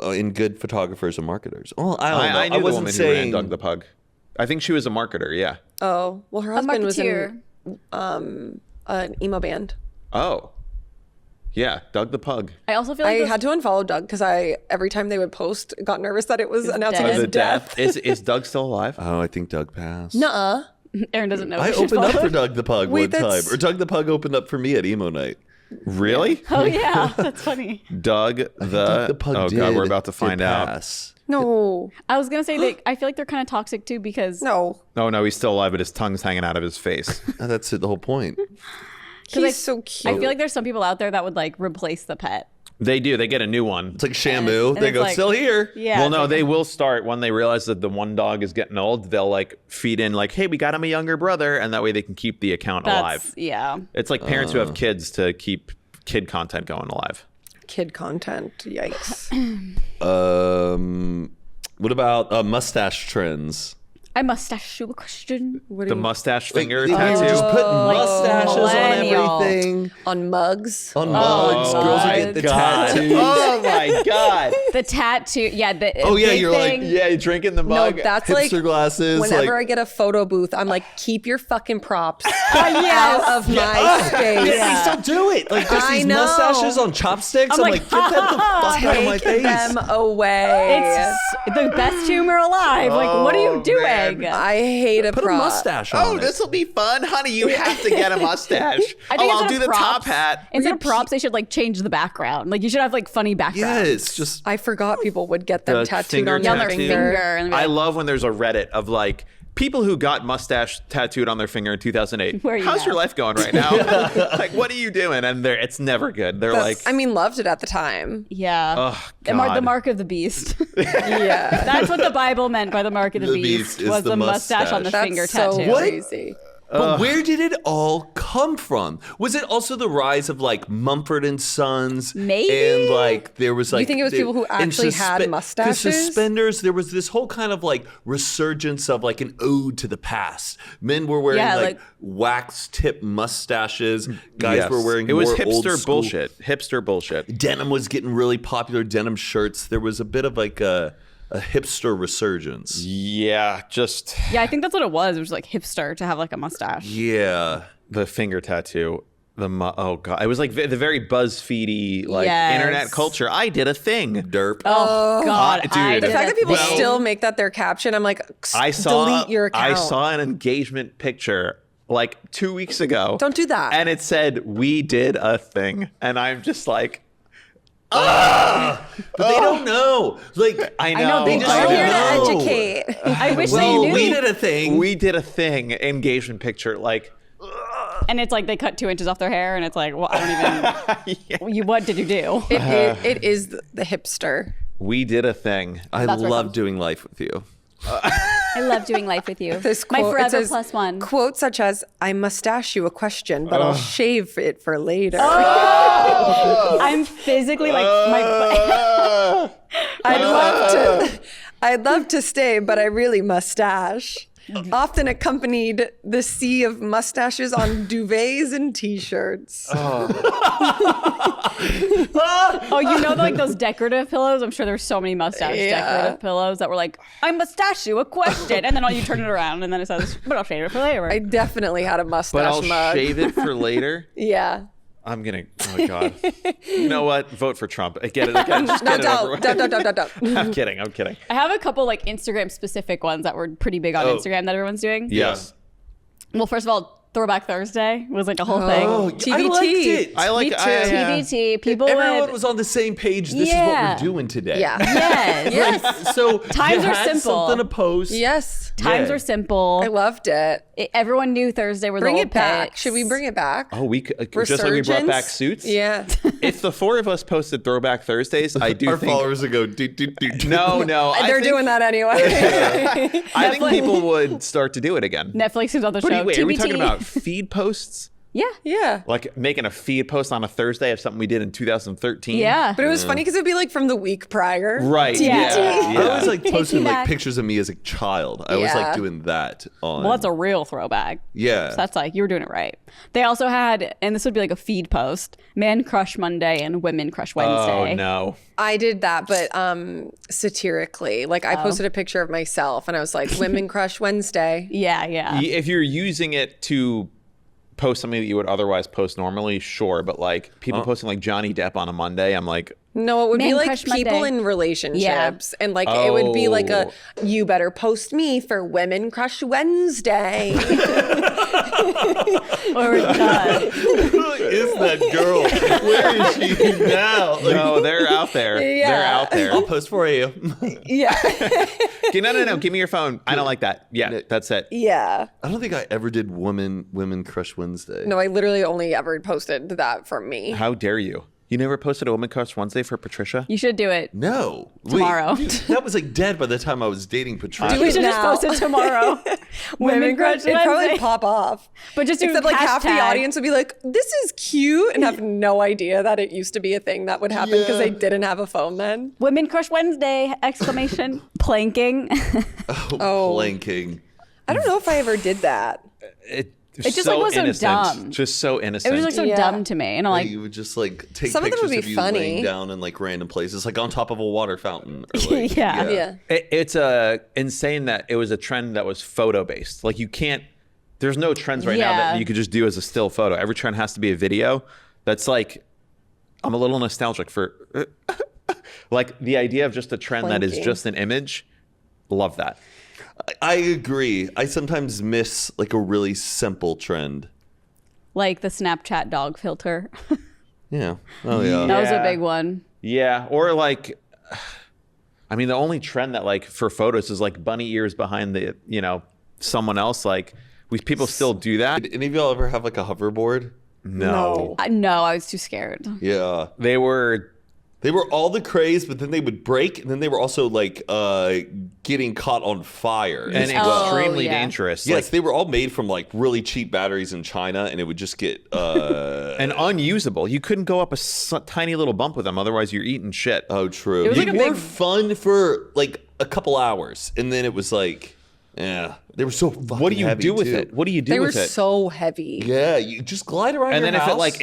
In good photographers and marketers. Well, I don't know. I knew the wasn't woman who ran saying Doug the Pug. I think she was a marketer. Yeah. Oh, well, her a husband was marketeer. in an emo band. Oh. Yeah, Doug the Pug. I also feel like I those- had to unfollow Doug because every time they would post, got nervous that it was announcing dead. his The death. Is Doug still alive? Oh, I think Doug passed. Nuh-uh. Aaron doesn't know. I what she's opened up for following. Doug the Pug Wait, one time. that's- Or Doug the Pug opened up for me at emo night. Really? Oh yeah, that's funny. Doug The Pug Oh did, god, we're about to find did out. pass. No. I was gonna say that I feel like they're kind of toxic too because No. Oh no, he's still alive, but his tongue's hanging out of his face. Oh, that's it, the whole point. He's so cute. I feel like there's some people out there that would like replace the pet. They do. They get a new one. It's like Shamu. And They it's go, like- still here. Yeah. Well, no, it's they like- will start when they realize that the one dog is getting old. They'll like feed in like, hey, we got him a younger brother, and that way they can keep the account alive. Yeah. It's like parents who have kids to keep kid content going alive. Kid content. Yikes. What about mustache trends? I must ask you a question. What do The you- mustache finger Like, tattoo. You're just putting mustaches on millennial. everything. on mugs. On mugs. Girls will get the tattoos. Oh my god. The tattoo. Yeah. The Oh, yeah, big you're like, thing. Yeah, you're drinking the No, mug. that's Hipster like glasses. whenever like, I get a photo booth, I'm like, keep your fucking props yes. out of my space. Yeah, please don't do it. Like just I these know. mustaches on chopsticks. I'm like, get that the fuck out of my Take face. them away. It's the best humor alive. Like, what are you Oh, doing? man. I hate a Put a prop. mustache on. Oh, it. this will be fun, honey. You have to get a mustache. I think I'll instead do of the top props- hat. Instead of props, they should like change the background. Like you should have like funny backgrounds. Yes, just I forgot people would get them The tattooed finger on Yeah, their their tattoo. finger. finger. And be I like, love when there's a Reddit of like people who got mustache tattooed on their finger in 2008, Where are you how's at? your life going right now? Like, what are you doing? And it's never good. They're like, I mean, loved it at the time. Yeah. oh, The God. mark of the beast. Yeah. That's what the Bible meant by the mark of the, The beast, beast is was the the mustache on the mustache. finger That's so tattoo. What? crazy. But where did it all come from? Was it also the rise of like Mumford and Sons? Maybe. And like there was like think it was people who and actually had The mustaches? suspenders. There was this whole kind of like resurgence of like an ode to the past. Men were wearing Yeah, like like- wax tip mustaches. Guys Yes. were wearing It was more old hipster school- bullshit. Hipster bullshit. Denim was getting really popular. Denim shirts. There was a bit of like a hipster resurgence. Yeah, just Yeah, I think that's what it was. It was like hipster to have like a mustache. Yeah. the finger tattoo. Oh God, it was like the very BuzzFeedy like Yes. internet culture. I did a thing. Derp. Oh, God. dude. I The The did fact a that people thing. still make that their caption, I'm like, I saw delete your account. I saw an engagement picture like 2 weeks ago. Don't do that. And it said, "We did a thing," and I'm just like, But they don't know. Like I know. know, they just We're don't here know. to educate. I wish well, they knew. we did a thing. We did a thing. Engagement picture, like. And it's like they cut 2 inches off their hair, and it's like, well, I don't even. What did you do? It is the hipster. We did a thing. I That's where it love comes- doing life with you. I love doing life with you. This My quote, it forever says, plus one. Quote such as, "I mustache you a question, but I'll shave it for later." I'm physically like my. I'd love to stay, but I really mustache. Often accompanied the sea of mustaches on duvets and t-shirts. Oh, you know, like those decorative pillows? I'm sure there's so many mustache decorative pillows that were like, I mustache you a question. And then you turn it around and then it says, but I'll shave it for later. I definitely had a mustache But I'll mug. shave it for later. Yeah. I'm gonna. Oh God. You know what? Vote for Trump. I get it. Again. Just No, get it over don't, with. don't. I'm kidding. I'm kidding. I have a couple like Instagram specific ones that were pretty big on Instagram that everyone's doing. Yes. Well, first of all, Throwback Thursday was like a whole thing. Oh, I TBT. liked it. I like. Me too. yeah. TBT. People Everyone would. was on the same page. This is what Yeah. we're doing today. Yeah. Yes. Yes. So Times you are had simple. something to post. Yes. Times Yeah. are simple. I loved it. Everyone knew Thursday were Bring the it old back. pits. Should we bring it back? Oh, we could, just like we brought back suits. Yeah. If the four of us posted Throwback Thursdays, I do Our think. followers would go, do, do, do, do. No. I They're think- doing that anyway. I think people would start to do it again. Netflix is on the What show. wait, are we TBT. talking about feed posts? Yeah. Yeah. Like making a feed post on a Thursday of something we did in 2013? Yeah. But it was funny because it would be like from the week prior. Right. Yeah. I always like Take posting me like back. pictures of me as a child. I always like Yeah. doing that on. Well, that's a real throwback. Yeah. So that's like, you were doing it right. They also had, and this would be like a feed post, Man Crush Monday and Women Crush Wednesday. Oh no. I did that, but satirically. Like I posted a picture of myself and I was like, Women Crush Wednesday. Yeah, yeah. If you're using it to post something that you would otherwise post normally, sure. But like people posting like Johnny Depp on a Monday, I'm like, No, it would be Man like Crush people Monday. in relationships. And like it would be like a, you better post me for Women Crush Wednesday. Or Who is that girl? Where is she now? Like, no, they're out there. Yeah. They're out there. I'll post for you. yeah. No. Give me your phone. I don't like that. Yeah, that's it. Yeah. I don't think I ever did Women Crush Wednesday. No, I literally only ever posted that for me. How dare you? You never posted a Woman Crush Wednesday for Patricia? you should do it. No. Tomorrow. Wait, that was like dead by the time I was dating Patricia. Do You it should just now. post it tomorrow. Women Crush It'd probably Wednesday. pop off. But just do Except like half the hashtag. audience would be like, this is cute, and have no idea that it used to be a thing that would happen because they didn't have a phone then. Women Crush Wednesday! Exclamation. Planking. Planking. I don't know if I ever did that. It's just, like, was so innocent. dumb. Just so It innocent. was just like so Yeah. dumb to me. And I'm like, You would just like take Some of them pictures would of be you funny. laying down in like random places, like on top of a water fountain. Or, like, Yeah. Yeah. It's insane that it was a trend that was photo based. Like you can't. There's no trends right now Yeah. that you could just do as a still photo. Every trend has to be a video. That's like, I'm a little nostalgic for, like the idea of just a trend that is Planking. just an image. Love that. I agree. I sometimes miss like a really simple trend. like the Snapchat dog filter. Yeah. Oh yeah. That was a Yeah. big one. Yeah, or like, I mean, the only trend that like for photos is like bunny ears behind the someone else. Like people still do that. Did any of y'all ever have like a hoverboard? No. No, I was too scared. Yeah. They were all the craze, but then they would break, and then they were also like getting caught on fire. and extremely dangerous. Yes, they were all made from like really cheap batteries in China, and it would just get and unusable. You couldn't go up a tiny little bump with them, otherwise you're eating shit. Oh, true. It was They like a were big- fun for like a couple hours, and then it was like, yeah, they were so fucking What do you heavy, do with too. it? What do you do They were with it? so heavy. Yeah, you just glide around And your then house.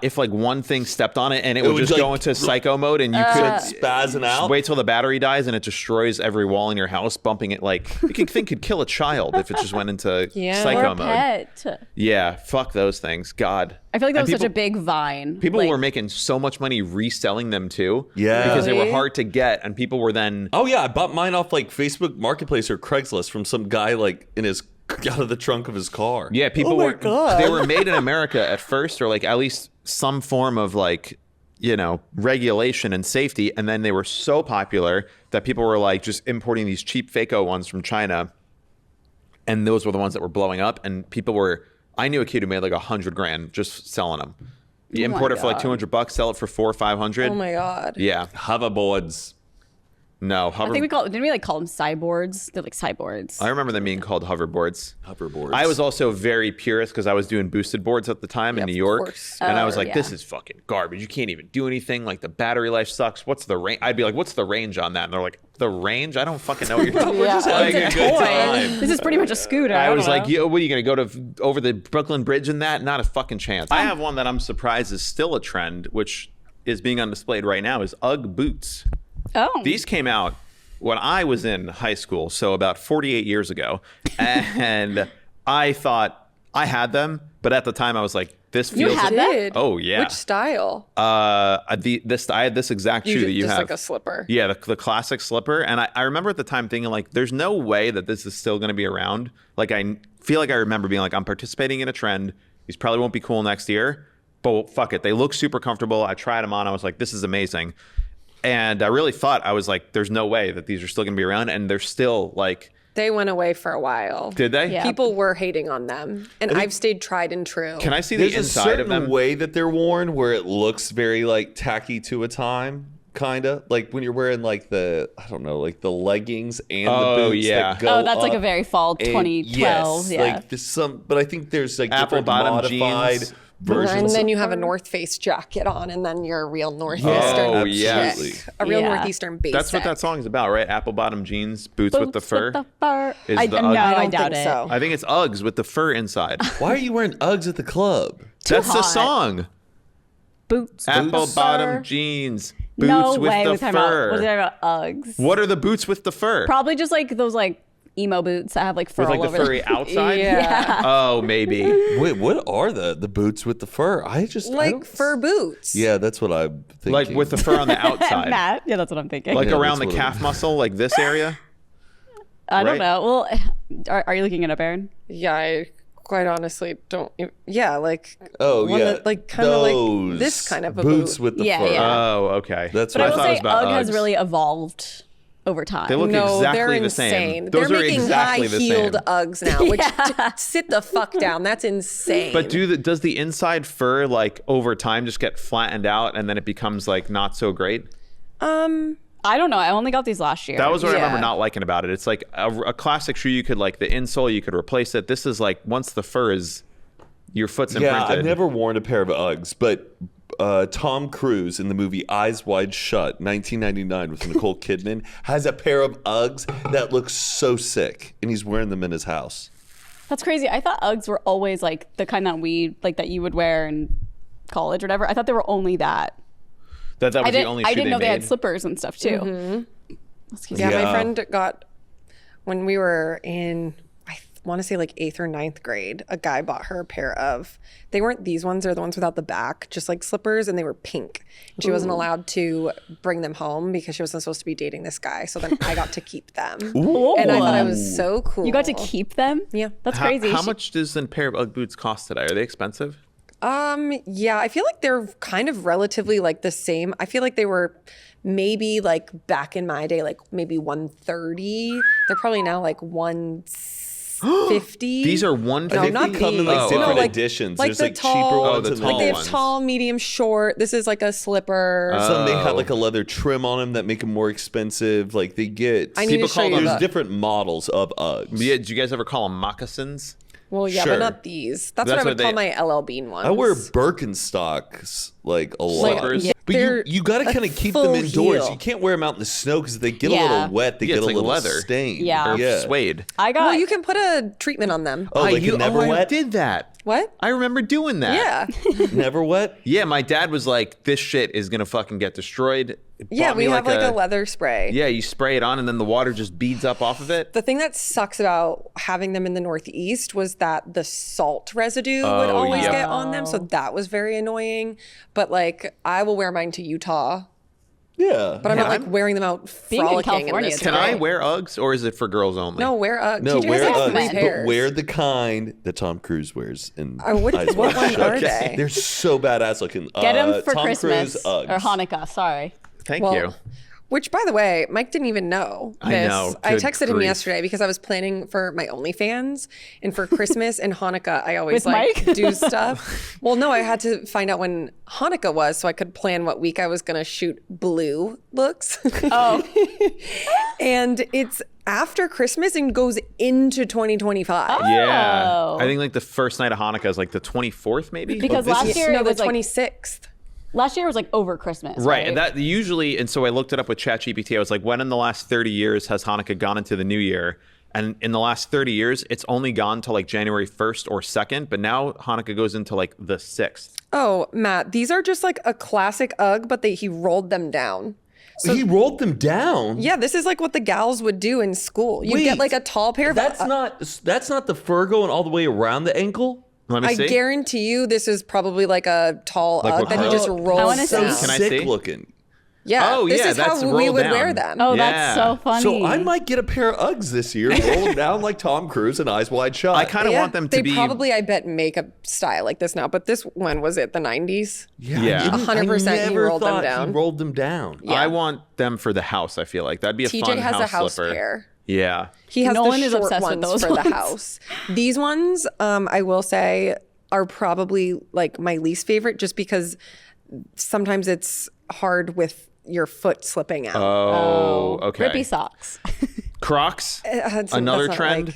if one thing stepped on it and it would would, just like, go into psycho mode and you start could spazzing out. wait till the battery dies and it destroys every wall in your house, bumping it like thing could kill a child if it just went into Yeah. psycho Or a mode. pet. Yeah, fuck those things. God. I feel like that And was such a big vine. People Like, were making so much money reselling them too. Yeah. Because they were Really? hard to get and people were then Oh yeah, I bought mine off like Facebook Marketplace or Craigslist from some guy like in his out of the trunk of his car. yeah, people my were God. they were made in America at first, or like at least some form of like, regulation and safety, and then they were so popular that people were like just importing these cheap Faco ones from China, and those were the ones that were blowing up, and I knew a kid who made like $100,000 just selling them. You Oh my import it for like God. $200, sell it for $400 or $500. Oh my God. Yeah, Hoverboards. no, I think didn't we like call them cyborgs? They're like cyborgs. I remember them being called hoverboards. Hoverboards. I was also very purist because I was doing boosted boards at the time in New of York. course. And I was Oh, like, yeah. this is fucking garbage. You can't even do anything. Like, the battery life sucks. What's the range? I'd be like, what's the range on that? And they're like, the range? I don't fucking know what you're talking We're just having a It's good toy. time. This is pretty much a scooter. I was don't like, know. what are you going to go to over the Brooklyn Bridge in that? Not a fucking chance. I have one that I'm surprised is still a trend, which is being on display right now, is Ugg boots. Oh. These came out when I was in high school, so about 48 years ago. And I thought I had them, but at the time I was like, this You feels had that? Did. Oh, yeah. Which style? I had this exact shoe that you just have. like a slipper. Yeah, the classic slipper. And I remember at the time thinking, like, there's no way that this is still going to be around. Like, I feel like I remember being like, I'm participating in a trend. These probably won't be cool next year. But fuck it. They look super comfortable. I tried them on. I was like, this is amazing. And I really thought, I was like, there's no way that these are still going to be around. And they're still like, They went away for a while. did they? Yeah. People were hating on them, and I've stayed tried and true. Can I see There's the a inside certain of them? way that they're worn where it looks very like tacky to a time, kind of like when you're wearing like the like the leggings and Oh, the boots yeah. that go Oh, that's like a up. very fall And 2012. yes, Yeah. like there's but I think there's like Apple different bottom modified jeans. versions. And then of you have a her. North Face jacket on, and then you're a real Northeastern Oh, chick. yes. A real Yeah. Northeastern basic. That's what that song is about, right? Apple bottom jeans, boots with the Boots fur. With the fur. Is I, the no, Ugg- I I don't doubt think it. so. I think it's Uggs with the fur inside. Why are you wearing Uggs at the club? That's the hot. song. Boots. with Apple the bottom fur. jeans, boots No with way. the We're talking about, fur. was there about Uggs? What are the boots with the fur? Probably just like those like emo boots that have like fur With like all the over furry them. outside? Yeah. Oh, maybe. Wait, what are the boots with the fur? I like don't- fur boots. Yeah, that's what I'm thinking. Like with the fur on the outside. Matt. Yeah, that's what I'm thinking. Like Yeah, around the that's what calf it- muscle, like this area. I don't right? know. Well, are you looking it up, Aaron? Yeah, I quite honestly don't. Yeah, like Oh yeah, like kind of like those this kind of a boots boot. with the Yeah, fur. yeah. Oh, okay. That's But what I will thought it was say about Ugg has Uggs. really evolved over time. They look No, exactly they're the insane. same. They're Those are making exactly the high-heeled same. Uggs now, which sit the fuck down. That's insane. But does the inside fur like over time just get flattened out and then it becomes like not so great? I don't know. I only got these last year. That was what I remember Yeah. not liking about it. It's like a classic shoe. You could like the insole, you could replace it. This is like once the fur is, your foot's Yeah, imprinted. I've never worn a pair of Uggs, but Tom Cruise in the movie Eyes Wide Shut, 1999, with Nicole Kidman, has a pair of Uggs that looks so sick, and he's wearing them in his house. That's crazy. I thought Uggs were always like the kind that that you would wear in college or whatever. I thought they were only that. That was I the only shoe didn't know they had made. slippers and stuff too. Excuse yeah, me. Yeah. my friend got when we were in, I want to say like 8th or 9th grade. A guy bought her a pair of. They weren't these ones; they're the ones without the back, just like slippers, and they were pink. And she wasn't allowed to bring them home because she wasn't supposed to be dating this guy. So then I got to keep them, and I thought it was so cool. You got to keep them? Yeah. That's crazy. How much does a pair of Ugg boots cost today? Are they expensive? Yeah, I feel like they're kind of relatively like the same. I feel like they were maybe like back in my day, like maybe 130. They're probably now like 150. These are No, 150. not They come in like these. different No, like- editions. like There's the like tall- cheaper Oh, ones the and tall Like they have ones. tall, medium, short. This is like a slipper. Some they have Oh. like a leather trim on them that make them more expensive. Like they get. I need People to show call you them- There's the. different models of Uggs. Yeah, did you guys ever call them moccasins? Well, yeah, Sure. but not these. That's That's what I would what call they- my LL Bean ones. I wear Birkenstocks like a lot. Slippers. Yeah, But they're you got to a kind of keep them full indoors. heel. You can't wear them out in the snow because they get a Yeah. little wet. They Yeah, get it's a like little leather. stained. Yeah. Or yeah. suede. I got. Well, you can put a treatment on them. Oh, like a never I wet? did that. What? I remember doing that. Yeah. Never wet? Yeah, my dad was like, this shit is going to fucking get destroyed. Yeah, Bought we me have like a leather spray. Yeah, you spray it on and then the water just beads up off of it. The thing that sucks about having them in the Northeast was that the salt residue would always yeah. get on them. So that was very annoying. But like, I will wear mine to Utah, Yeah. but I'm not like wearing them out Being in frolicking in California, this. it's Can great. I wear Uggs or is it for girls only? No, wear Uggs. No, TJ wear has like Uggs, three but pairs. wear the kind that Tom Cruise wears. In what Eyes what Wide one Shut. are they? They're so badass looking. Get them for Tom Christmas Cruise Uggs. or Hanukkah. Sorry. Thank Well, you. Which, by the way, Mike didn't even know I this. know. I Good texted him grief. yesterday because I was planning for my OnlyFans, and for Christmas and Hanukkah, I always With like Mike? do stuff. Well, no, I had to find out when Hanukkah was so I could plan what week I was going to shoot blue looks. Oh, And it's after Christmas and goes into 2025. Yeah. Oh. I think like the first night of Hanukkah is like the 24th maybe. because this last is- year No, it the was like 26th. last year was like over Christmas. Right, and that usually, and so I looked it up with ChatGPT. I was like, when in the last 30 years has Hanukkah gone into the new year? And in the last 30 years, it's only gone to like January 1st or 2nd, but now Hanukkah goes into like the 6th. Oh, Matt, these are just like a classic Ugg, but he rolled them down. He rolled them down. Yeah, this is like what the gals would do in school. You get Wait, like a tall pair of That's not the fur going all the way around the ankle. Let me I see. guarantee you this is probably like a tall Like Ugg what that he color? just I rolls wanna see. down. Can I Sick see? looking. Yeah, Oh, this yeah, is that's how we rolled would down. wear them. Oh, Yeah. that's so funny. So I might get a pair of Uggs this year, rolled down like Tom Cruise and Eyes Wide Shut. I kind of Yeah, want them to they be. probably, I bet, make a style like this now. But this one was it the 90s? Yeah, Yeah. I didn't- 100% I he never rolled them thought down. He rolled them down. Yeah. I want them for the house. I feel like that'd be a TJ fun has a house slipper. pair. Yeah. He has Nolan the is short obsessed with ones those for the ones. house. These ones, I will say, are probably like my least favorite, just because sometimes it's hard with your foot slipping out. Oh, okay. Rippy socks. Crocs. That's Another not trend.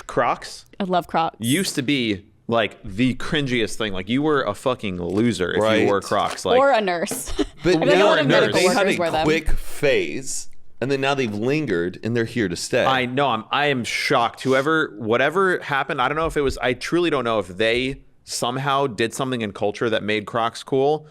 Crocs I love Crocs. used to be like the cringiest thing. Like you were a fucking loser if Right. you wore Crocs. Like or a nurse. But I feel like a now lot of medical they had workers wear a them. quick phase, and then now they've lingered, and they're here to stay. I know. I am shocked. Whatever happened, I don't know if it was. I truly don't know if they somehow did something in culture that made Crocs cool,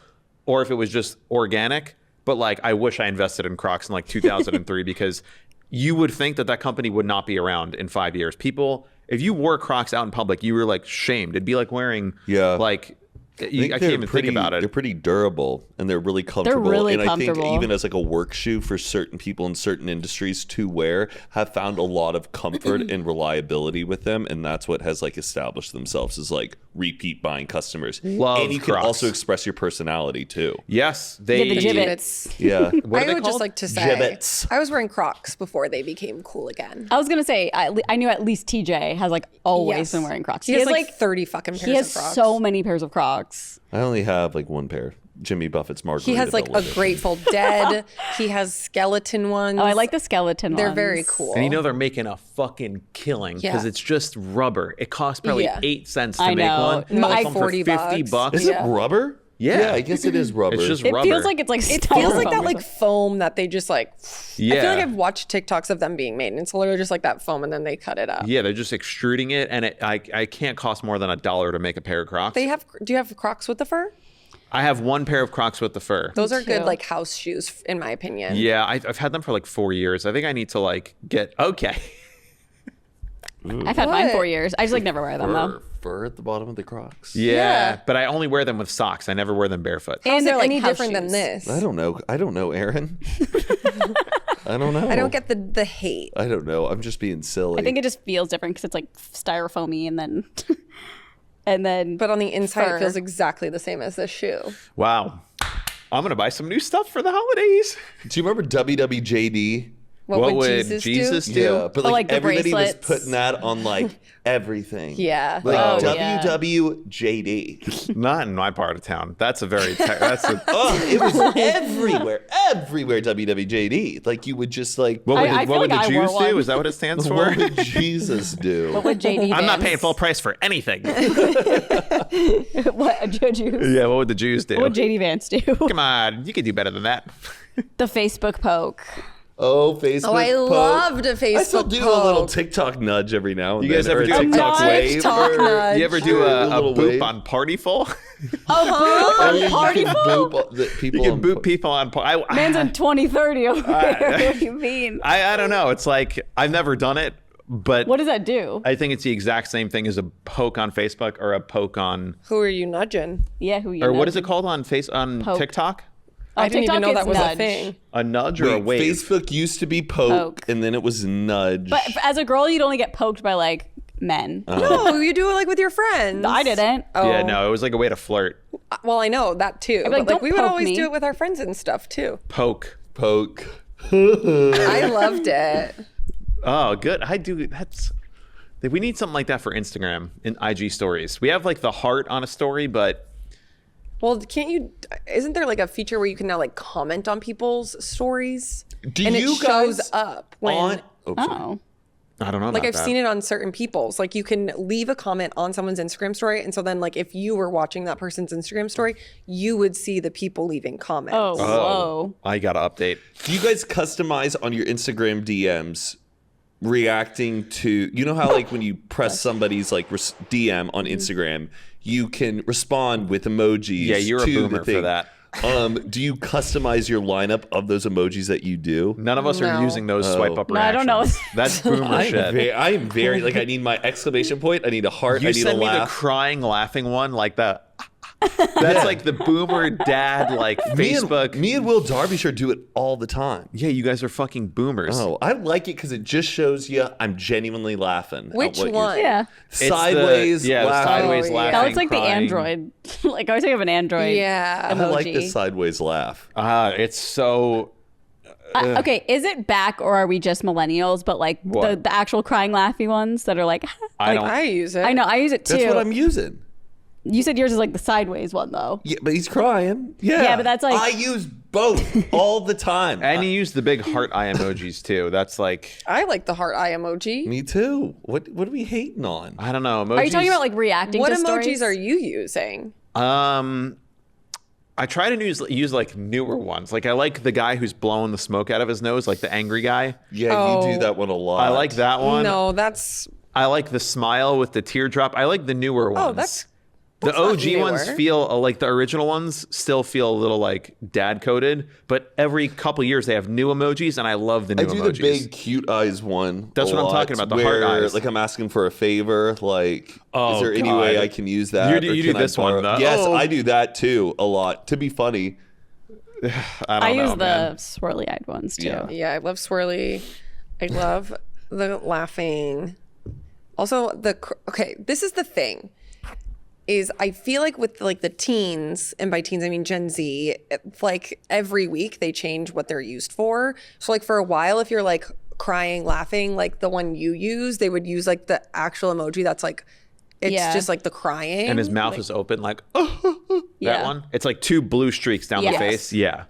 or if it was just organic. But like, I wish I invested in Crocs in like 2003 because you would think that company would not be around in 5 years. People, if you wore Crocs out in public, you were like shamed. It'd be like wearing like. I can't even think about it. They're pretty durable and they're really comfortable. really and I think comfortable. even as like a work shoe for certain people in certain industries to wear, have found a lot of comfort and reliability with them, and that's what has like established themselves as like repeat buying customers. Love and you can Crocs. also express your personality too. Yes, they. Yeah, the gibbets. Yeah. What are I they would called? just like to say, Gibbets. I was wearing Crocs before they became cool again. I was gonna say I knew at least TJ has like always Yes. been wearing Crocs. He has like 30 fucking pairs he has of Crocs. so many pairs of Crocs. I only have like one pair. Jimmy Buffett's Margarita. He has like Bell a edition. Grateful Dead. He has skeleton ones. Oh, I like the skeleton They're ones. very cool. And you know they're making a fucking killing because Yeah. it's just rubber. It costs probably Yeah. 8 cents to I make know. one. My- Like, some for 40 $50 bucks. Is it rubber? Yeah. I guess it is rubber. It's just It rubber. feels like it's like It feels like styrofoam that or like something. foam that they just like. I Yeah. feel like I've watched TikToks of them being made, and it's literally just like that foam, and then they cut it up. Yeah, they're just extruding it, and I can't cost more than $1 to make a pair of Crocs. They have. Do you have Crocs with the fur? I have one pair of Crocs with the fur. Those are good too. like house shoes, in my opinion. Yeah, I've had them for like 4 years. I think I need to like get okay. I've had mine What? 4 years. I just like never wear them though. Fur at the bottom of the Crocs. Yeah, but I only wear them with socks. I never wear them barefoot. How's And it they're like any house different than shoes. this? I don't know, Aaron. I don't know. I don't get the hate. I don't know. I'm just being silly. I think it just feels different because it's like styrofoamy and then and then But on the inside, Fur. it feels exactly the same as this shoe. Wow. I'm gonna buy some new stuff for the holidays. Do you remember WWJD? What would Jesus do? Yeah, but like, like the everybody was bracelets. putting that on like everything. Yeah. Like Oh, yeah. WWJD. Not in my part of town. That's a very that's a Oh, it was everywhere WWJD. Like you would just like, what would, I feel what would like the I wore Jews do? one. Is that what it stands for? what would Jesus do? What would JD I'm not Vance- paying full price for anything. What Jews? Yeah, what would the Jews do? What would JD Vance do? Come on, you could do better than that. The Facebook poke. Oh, Facebook. Oh, I poke. loved a Facebook I still do a little poke. TikTok nudge every now and You guys then. ever or do a a TikTok nudge? wave? TikTok or- nudge. You ever do A a little boop wave. on Partyful? Oh, Oh, yeah, party you can fool? boop the people You on can boop people on Man's in 2030 over here. What do you mean? I don't know. It's like I've never done it, but What does that do? I think it's the exact same thing as a poke on Facebook or a poke on Who are you nudging? Yeah, who you or know? what is it called on Poke. TikTok? I didn't even TikTok, know that it's was nudge. a thing. A nudge or a Wait, wave? Facebook used to be poke, and then it was nudge. But as a girl, you'd only get poked by like men. No, you do it like with your friends. I didn't. Oh. Yeah, no, it was like a way to flirt. Well, I know that too. like, But like "Don't we would poke always me." do it with our friends and stuff too. Poke. poke. I loved it. Oh, good. I do. We need something like that for Instagram and IG stories. We have like the heart on a story, but Well, can't you? Isn't there like a feature where you can now like comment on people's stories? Do and you it shows guys up when on? Oh, sorry. Oh. I don't know. like about I've that. seen it on certain people's. Like you can leave a comment on someone's Instagram story, and so then like if you were watching that person's Instagram story, you would see the people leaving comments. Oh, whoa. I gotta update. Do you guys customize on your Instagram DMs reacting to, you know how like when you press somebody's like DM on Instagram, you can respond with emojis. Yeah, you're a to the boomer for thing. that. Do you customize your lineup of those emojis that you do? None of us are No. using those swipe up No, I don't know. reactions. That's boomer shit. I am very like, I need my exclamation point, I need a heart, You I need a send me the laugh. crying, laughing one, like the. That's like the boomer dad, like Facebook. Me and Will Derbyshire do it all the time. Yeah, you guys are fucking boomers. Oh, I like it because it just shows you I'm genuinely laughing. at Which what you're- one? Yeah. It's the- Sideways yeah, laughing. sideways Oh, yeah. laughing. That looks like the crying. Android. Like I was thinking of an Android. Yeah. I like emoji. the sideways laugh. It's so. Okay, is it back or are we just millennials? But like What? the actual crying, laughy ones that are like, I like, don't. I use it. I know, I use it too. That's what I'm using. You said yours is like the sideways one though. Yeah, but he's crying. Yeah. Yeah, but that's like- I use both all the time. And you use the big heart eye emojis too. That's like I like the heart eye emoji. Me too. What are we hating on? I don't know. Emojis, Are you talking about like reacting What to emojis stories? are you using? I try to use like newer ones. Like I like the guy who's blowing the smoke out of his nose, like the angry guy. Yeah, you Oh. do that one a lot. I like that one. No, that's I like the smile with the teardrop. I like the newer ones. that's the not OG ones newer. feel like the original ones still feel a little like dad coded, but every couple years they have new emojis, and I love the new I do emojis. the big cute eyes one. That's a what I'm lot, talking about, the where, heart eyes. Like I'm asking for a favor. Like, Oh, is there any God. way I can use that? You do- or you do can I this one, borrow- though. Yes, Oh. I do that too a lot. To be funny. I use know, the man. swirly eyed ones too. Yeah. yeah. I love swirly. I love the laughing. Also, okay. This is the thing. Is I feel like with like the teens, and by teens I mean Gen Z, like every week they change what they're used for. So like for a while, if you're like crying, laughing, like the one you use, they would use like the actual emoji that's like, it's Yeah. just like the crying. And his mouth is open, like Yeah. that one. It's like two blue streaks down the Yes. face. Yeah.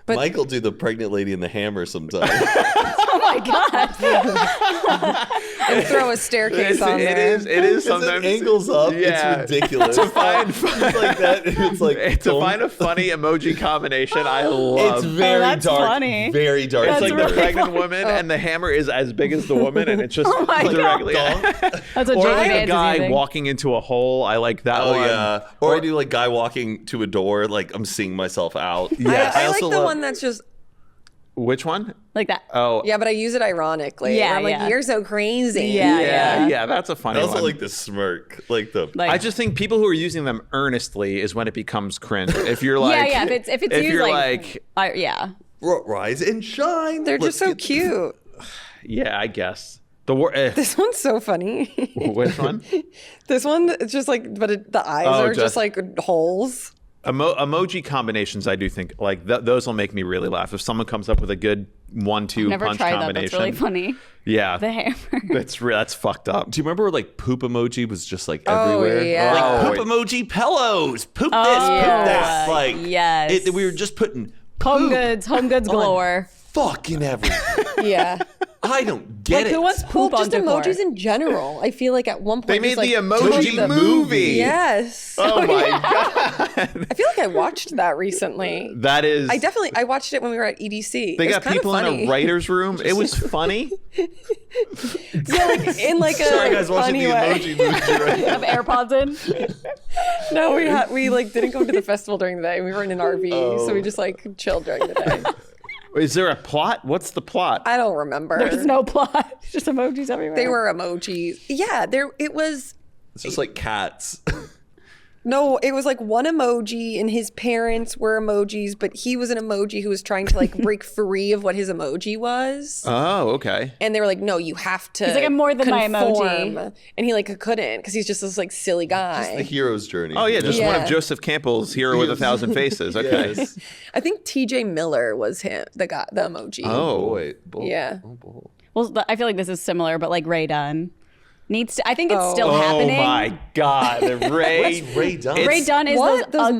Michael do the pregnant lady in the hammer sometimes. Oh my god. and throw a staircase on It there. is. It is Sometimes sometimes. angles up. Yeah. It's ridiculous. To find it's like that. It's like to find a funny emoji combination, I love. It's very that's dark. funny. Very dark. It's That's like really the pregnant funny. woman, and the hammer is as big as the woman, and it's just my directly. That's what Or Jamie like a Vance is guy using. walking into a hole. I like that Oh one. yeah. Or I do like guy walking to a door, like I'm seeing myself out. Yes. I like also the love- one that's just Which one? Like that. Oh, yeah, but I use it ironically. Yeah, I'm like, yeah. you're so crazy. Yeah. yeah. That's a I funny also one. like the smirk, like the. Like, I just think people who are using them earnestly is when it becomes cringe. If you're like, yeah. If it's if used you're like, yeah. Rise and shine. They're Let's just so get- cute. yeah, I guess the word. This one's so funny. Which one? This one, it's just like, but the eyes Oh, are just just- like holes. Emoji combinations, I do think like those will make me really laugh. If someone comes up with a good 1-2 Never punch tried that. combination, That's really funny. yeah, The hammer. that's fucked up. Do you remember like poop emoji was just like Oh, everywhere? yeah. Like poop emoji pillows, poop this, poop that. Like yes. we were just putting Home poop goods galore. fucking everything. Yeah. I don't get Like it. who wants Well, poop on just decor? emojis in general. I feel like at one point They made it was the like, emoji the movie. Yes. Oh my god, I feel like I watched that recently. that is. I watched it when we were at EDC. They It was got kinda people in funny. a writer's room. It was funny. Yeah, like in like a Sorry guys, watching funny the way. emoji movie right now. Have AirPods in. No, we like didn't go to the festival during the day. We were in an RV, so we just like chilled during the day. Is there a plot? What's the plot? I don't remember. There's no plot. It's just emojis everywhere. They were emojis. Yeah, it was. It's just like cats. No, it was like one emoji and his parents were emojis, but he was an emoji who was trying to like break free of what his emoji was. Oh, okay. And they were like, no, you have to. He's like, I'm more than my conform. emoji. And he like couldn't because he's just this like silly guy. The hero's journey. Oh yeah, just one Yeah. of Joseph Campbell's Hero with a Thousand Faces. Okay. Yes. I think TJ Miller was him, the guy, the emoji. Oh. Boy. Yeah. Oh, boy. Well, I feel like this is similar, but like Ray Dunn needs to. I think it's Oh. still Oh happening. my God, Ray. What's Ray Dunn? It's- Ray Dunn is What? those Those ugly.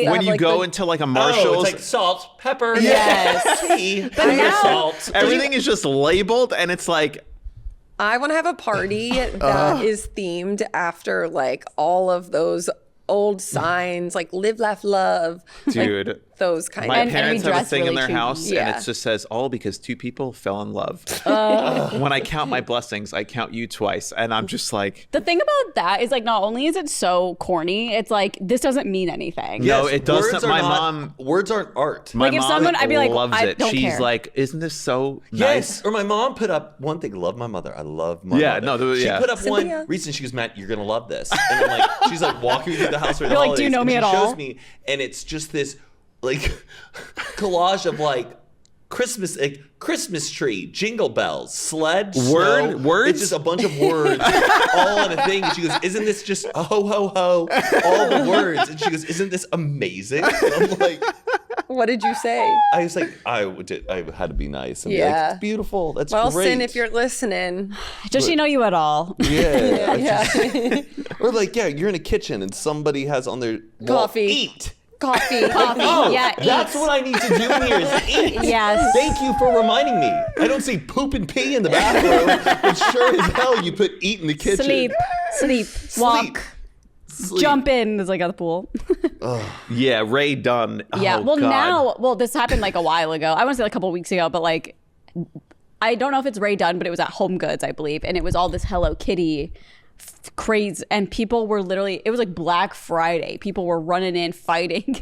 mugs? When have, you like, go the- into like a Oh, Marshall's, it's like salt, pepper, Yes. tea, But now- salt. everything is just labeled, and it's like, I want to have a party that is themed after like all of those old signs, like live, laugh, love. dude. Like, those kind My of. And we parents have a dress thing in really their cheap. house, and Yeah. it just says, all because two people fell in love. When I count my blessings, I count you twice. And I'm just like, The thing about that is like not only is it so corny, it's like this doesn't mean anything. No, it doesn't. Words are My not- mom- Words aren't art. my Like, if mom someone- I'd be like, loves I it. don't She's care. like, isn't this so Yes. nice? Or my mom put up one thing. Love my mother. I love my Yeah, mother. no, she yeah. put up Cynthia. one recently. She goes, Matt, you're gonna love this. And I'm like, she's like walking me through the house for the You're like, do you holidays, know and me she at all? shows me, and it's just this like collage of like Christmas tree, jingle bells, sled, snow. Words? It's just a bunch of words all in a thing. And she goes, isn't this just a ho ho ho? All the words. And she goes, isn't this amazing? And I'm like, What did you say? I was like, I had to be nice and be Yeah. like, it's beautiful. That's Well, great. Sin, if you're listening. Does she know you at all? Yeah. Yeah. Or like, yeah, you're in a kitchen and somebody has on their wall, Coffee. eat. Coffee. Coffee. Yeah, That's eat. what I need to do in here is eat. Yes. Thank you for reminding me. I don't see poop and pee in the bathroom, but sure as hell you put eat in the kitchen. Sleep, walk, Sleep. jump in. Is like at the pool. Yeah, Ray Dunn. Yeah. Oh, Well, God. now, this happened like a while ago. I want to say like a couple of weeks ago, but like, I don't know if it's Ray Dunn, but it was at Home Goods, I believe, and it was all this Hello Kitty craze, and people were literally. It was like Black Friday. People were running in fighting.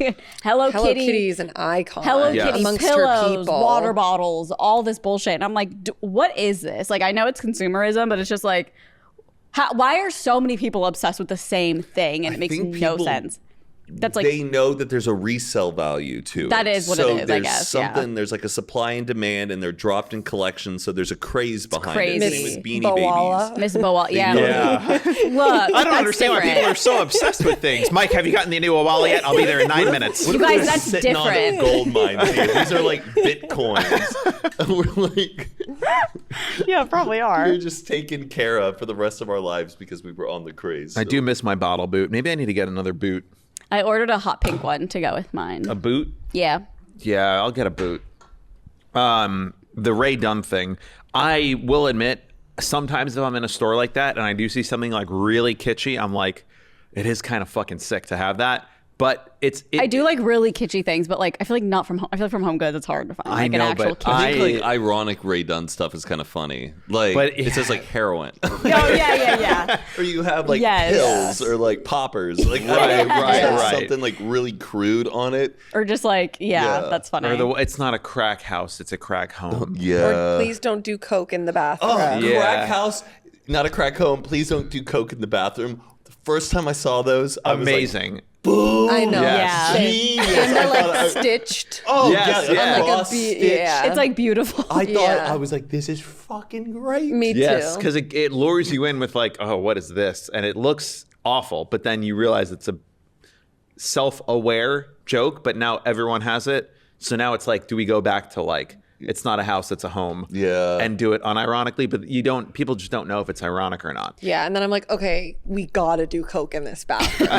Hello Kitty. Kitty is an icon. Hello Yeah. Kitty amongst her pillows, people. water bottles, all this bullshit. And I'm like, what is this? Like, I know it's consumerism, but it's just like, why are so many people obsessed with the same thing? And it makes think no people- sense. That's like, They know that there's a resale value to it. That is what it so is, I there's guess, yeah. something, there's like a supply and demand, and they're dropped in collections, so there's a craze behind crazy. it. Same with Beanie Boala. Babies. Miss Boa. Yeah. Yeah. Look, I don't understand why people are so obsessed with things. Mike, have you gotten the new Awala yet? I'll be there in 9 minutes. You guys, We're that's sitting on different. a gold mines here. These are like bitcoins. And we're like, Yeah, probably are. we're just taken care of for the rest of our lives because we were on the craze. I do miss my bottle boot. Maybe I need to get another boot. I ordered a hot pink one to go with mine. A boot? Yeah. Yeah, I'll get a boot. The Ray Dunn thing. I will admit, sometimes if I'm in a store like that and I do see something like really kitschy, I'm like, it is kind of fucking sick to have that. But I do like really kitschy things, but like I feel like not from home. I feel like from Home Goods it's hard to find I like know, an actual but kitsch. I think like ironic Ray Dunn stuff is kind of funny. Like But- it says like heroin. Oh yeah. Or you have like Yes. pills or like poppers. Like right. something like really crude on it. Or just like Yeah. that's funny. Or it's not a crack house, it's a crack home. Yeah. Or please don't do coke in the bathroom. Yeah. Crack house, not a crack home. Please don't do coke in the bathroom. The first time I saw those, I was like, Amazing. boom. I know. Yeah. Genius. And I they're thought like stitched. oh, Yes, yeah. yeah. Like a cross B- stitch. yeah. It's like beautiful. I thought, Yeah. I was like, this is fucking great. Me Yes, too. because it lures you in with like, oh, what is this? And it looks awful, but then you realize it's a self-aware joke, but now everyone has it. So now it's like, do we go back to like, it's not a house, it's a home. Yeah. And do it unironically, but people just don't know if it's ironic or not. Yeah, and then I'm like, okay, we gotta do coke in this bathroom.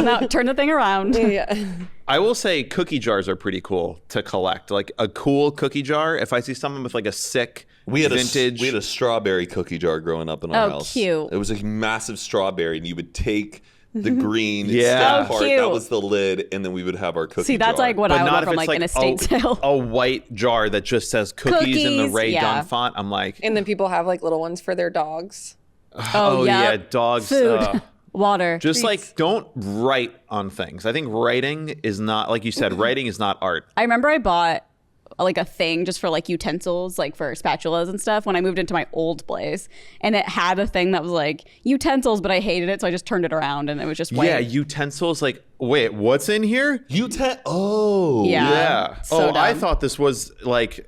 Now turn the thing around. Yeah. I will say cookie jars are pretty cool to collect. Like a cool cookie jar. If I see someone with like a sick vintage. We had a strawberry cookie jar growing up in our Oh, house. cute. It was a massive strawberry, and you would take the green Yeah. stem part. cute. That was the lid, and then we would have our cookie See, that's jar. like what but I would not want if from it's like an like estate sale. a white jar that just says cookies in the Cookies, Ray yeah. Dunn font. I'm like, And then people have like little ones for their dogs. oh yeah. yeah, dogs. Food, water. Just like, don't write on things. I think writing is not, like you said, writing is not art. I remember I bought like a thing just for like utensils, like for spatulas and stuff when I moved into my old place, and it had a thing that was like utensils, but I hated it, so I just turned it around and it was just white. Yeah, utensils. Like, wait, what's in here? Oh. Yeah. Yeah. So I dumb. thought this was like,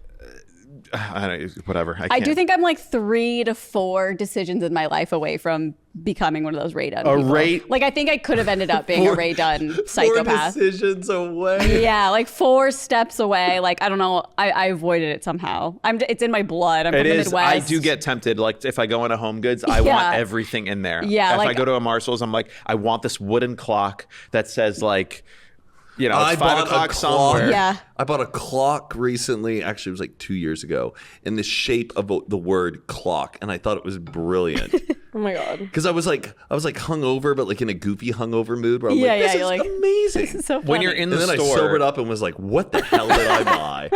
I don't, whatever. I can't. do think I'm like 3 to 4 decisions in my life away from becoming one of those Ray Dunn A people. Ray- Like I think I could have ended up being a Ray Dunn 4 psychopath. decisions away. Yeah, like 4 steps away. Like I don't know. I avoided it somehow. It's in my blood. I'm It from the is. Midwest. I do get tempted. Like if I go into Home Goods, I want Yeah. everything in there. Yeah, If I like- go to a Marshall's, I'm like, I want this wooden clock that says like, you know, I it's 5 bought a o'clock clock. somewhere. Yeah. I bought a clock recently. Actually, it was like 2 years ago, in the shape of the word clock, and I thought it was brilliant. Oh my god. Because I was like hungover, but like in a goofy hungover mood, where I'm Yeah, like, this yeah, is you're like, amazing. This is so funny. When you're in the And then I store, sobered up and was like, what the hell did I buy?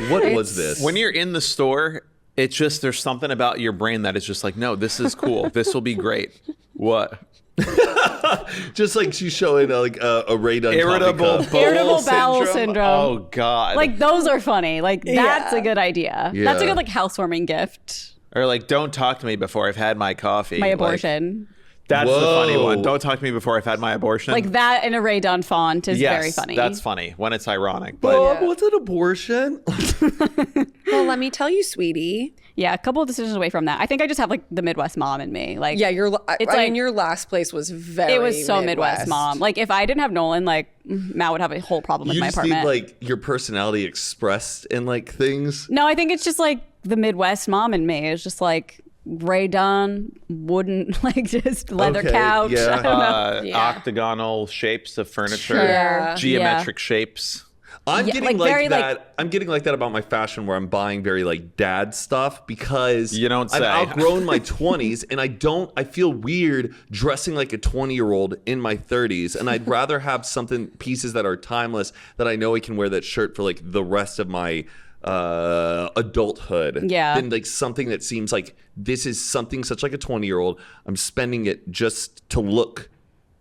What was this? when you're in the store, it's just there's something about your brain that is just like, no, this is cool. This will be great. What? Just like she's showing like a Ray Dunn Irritable Irritable bowel syndrome. Oh God. Like those are funny. Like that's Yeah. a good idea. Yeah. That's a good like housewarming gift. or like, don't talk to me before I've had my coffee. My Like, abortion. that's the funny Whoa. one. Don't talk to me before I've had my abortion. Like that in a Ray Dunn font is yes, very funny. that's funny when it's ironic. But Bob, what's an abortion? Well, let me tell you, sweetie. Yeah, a couple of decisions away from that. I think I just have like the Midwest mom in me. Like Yeah, I It's mean, like- your last place was very. it was so Midwest mom. Like if I didn't have Nolan, like Matt would have a whole problem with You my just apartment. need like your personality expressed in like things. No, I think it's just like the Midwest mom in me. It's just like Ray Dunn, wooden, like just leather Okay, couch. yeah. I don't know. Yeah. octagonal shapes of furniture, Sure. Yeah. geometric shapes. I'm Yeah, getting like, like very, that. like- I'm getting like that about my fashion, where I'm buying very like dad stuff because You don't say. I've outgrown my 20s, and I feel weird dressing like a 20-year-old in my 30s, and I'd rather have pieces that are timeless, that I know I can wear that shirt for like the rest of my adulthood, Yeah. than like something that seems like this is something such like a 20-year-old. I'm spending it just to look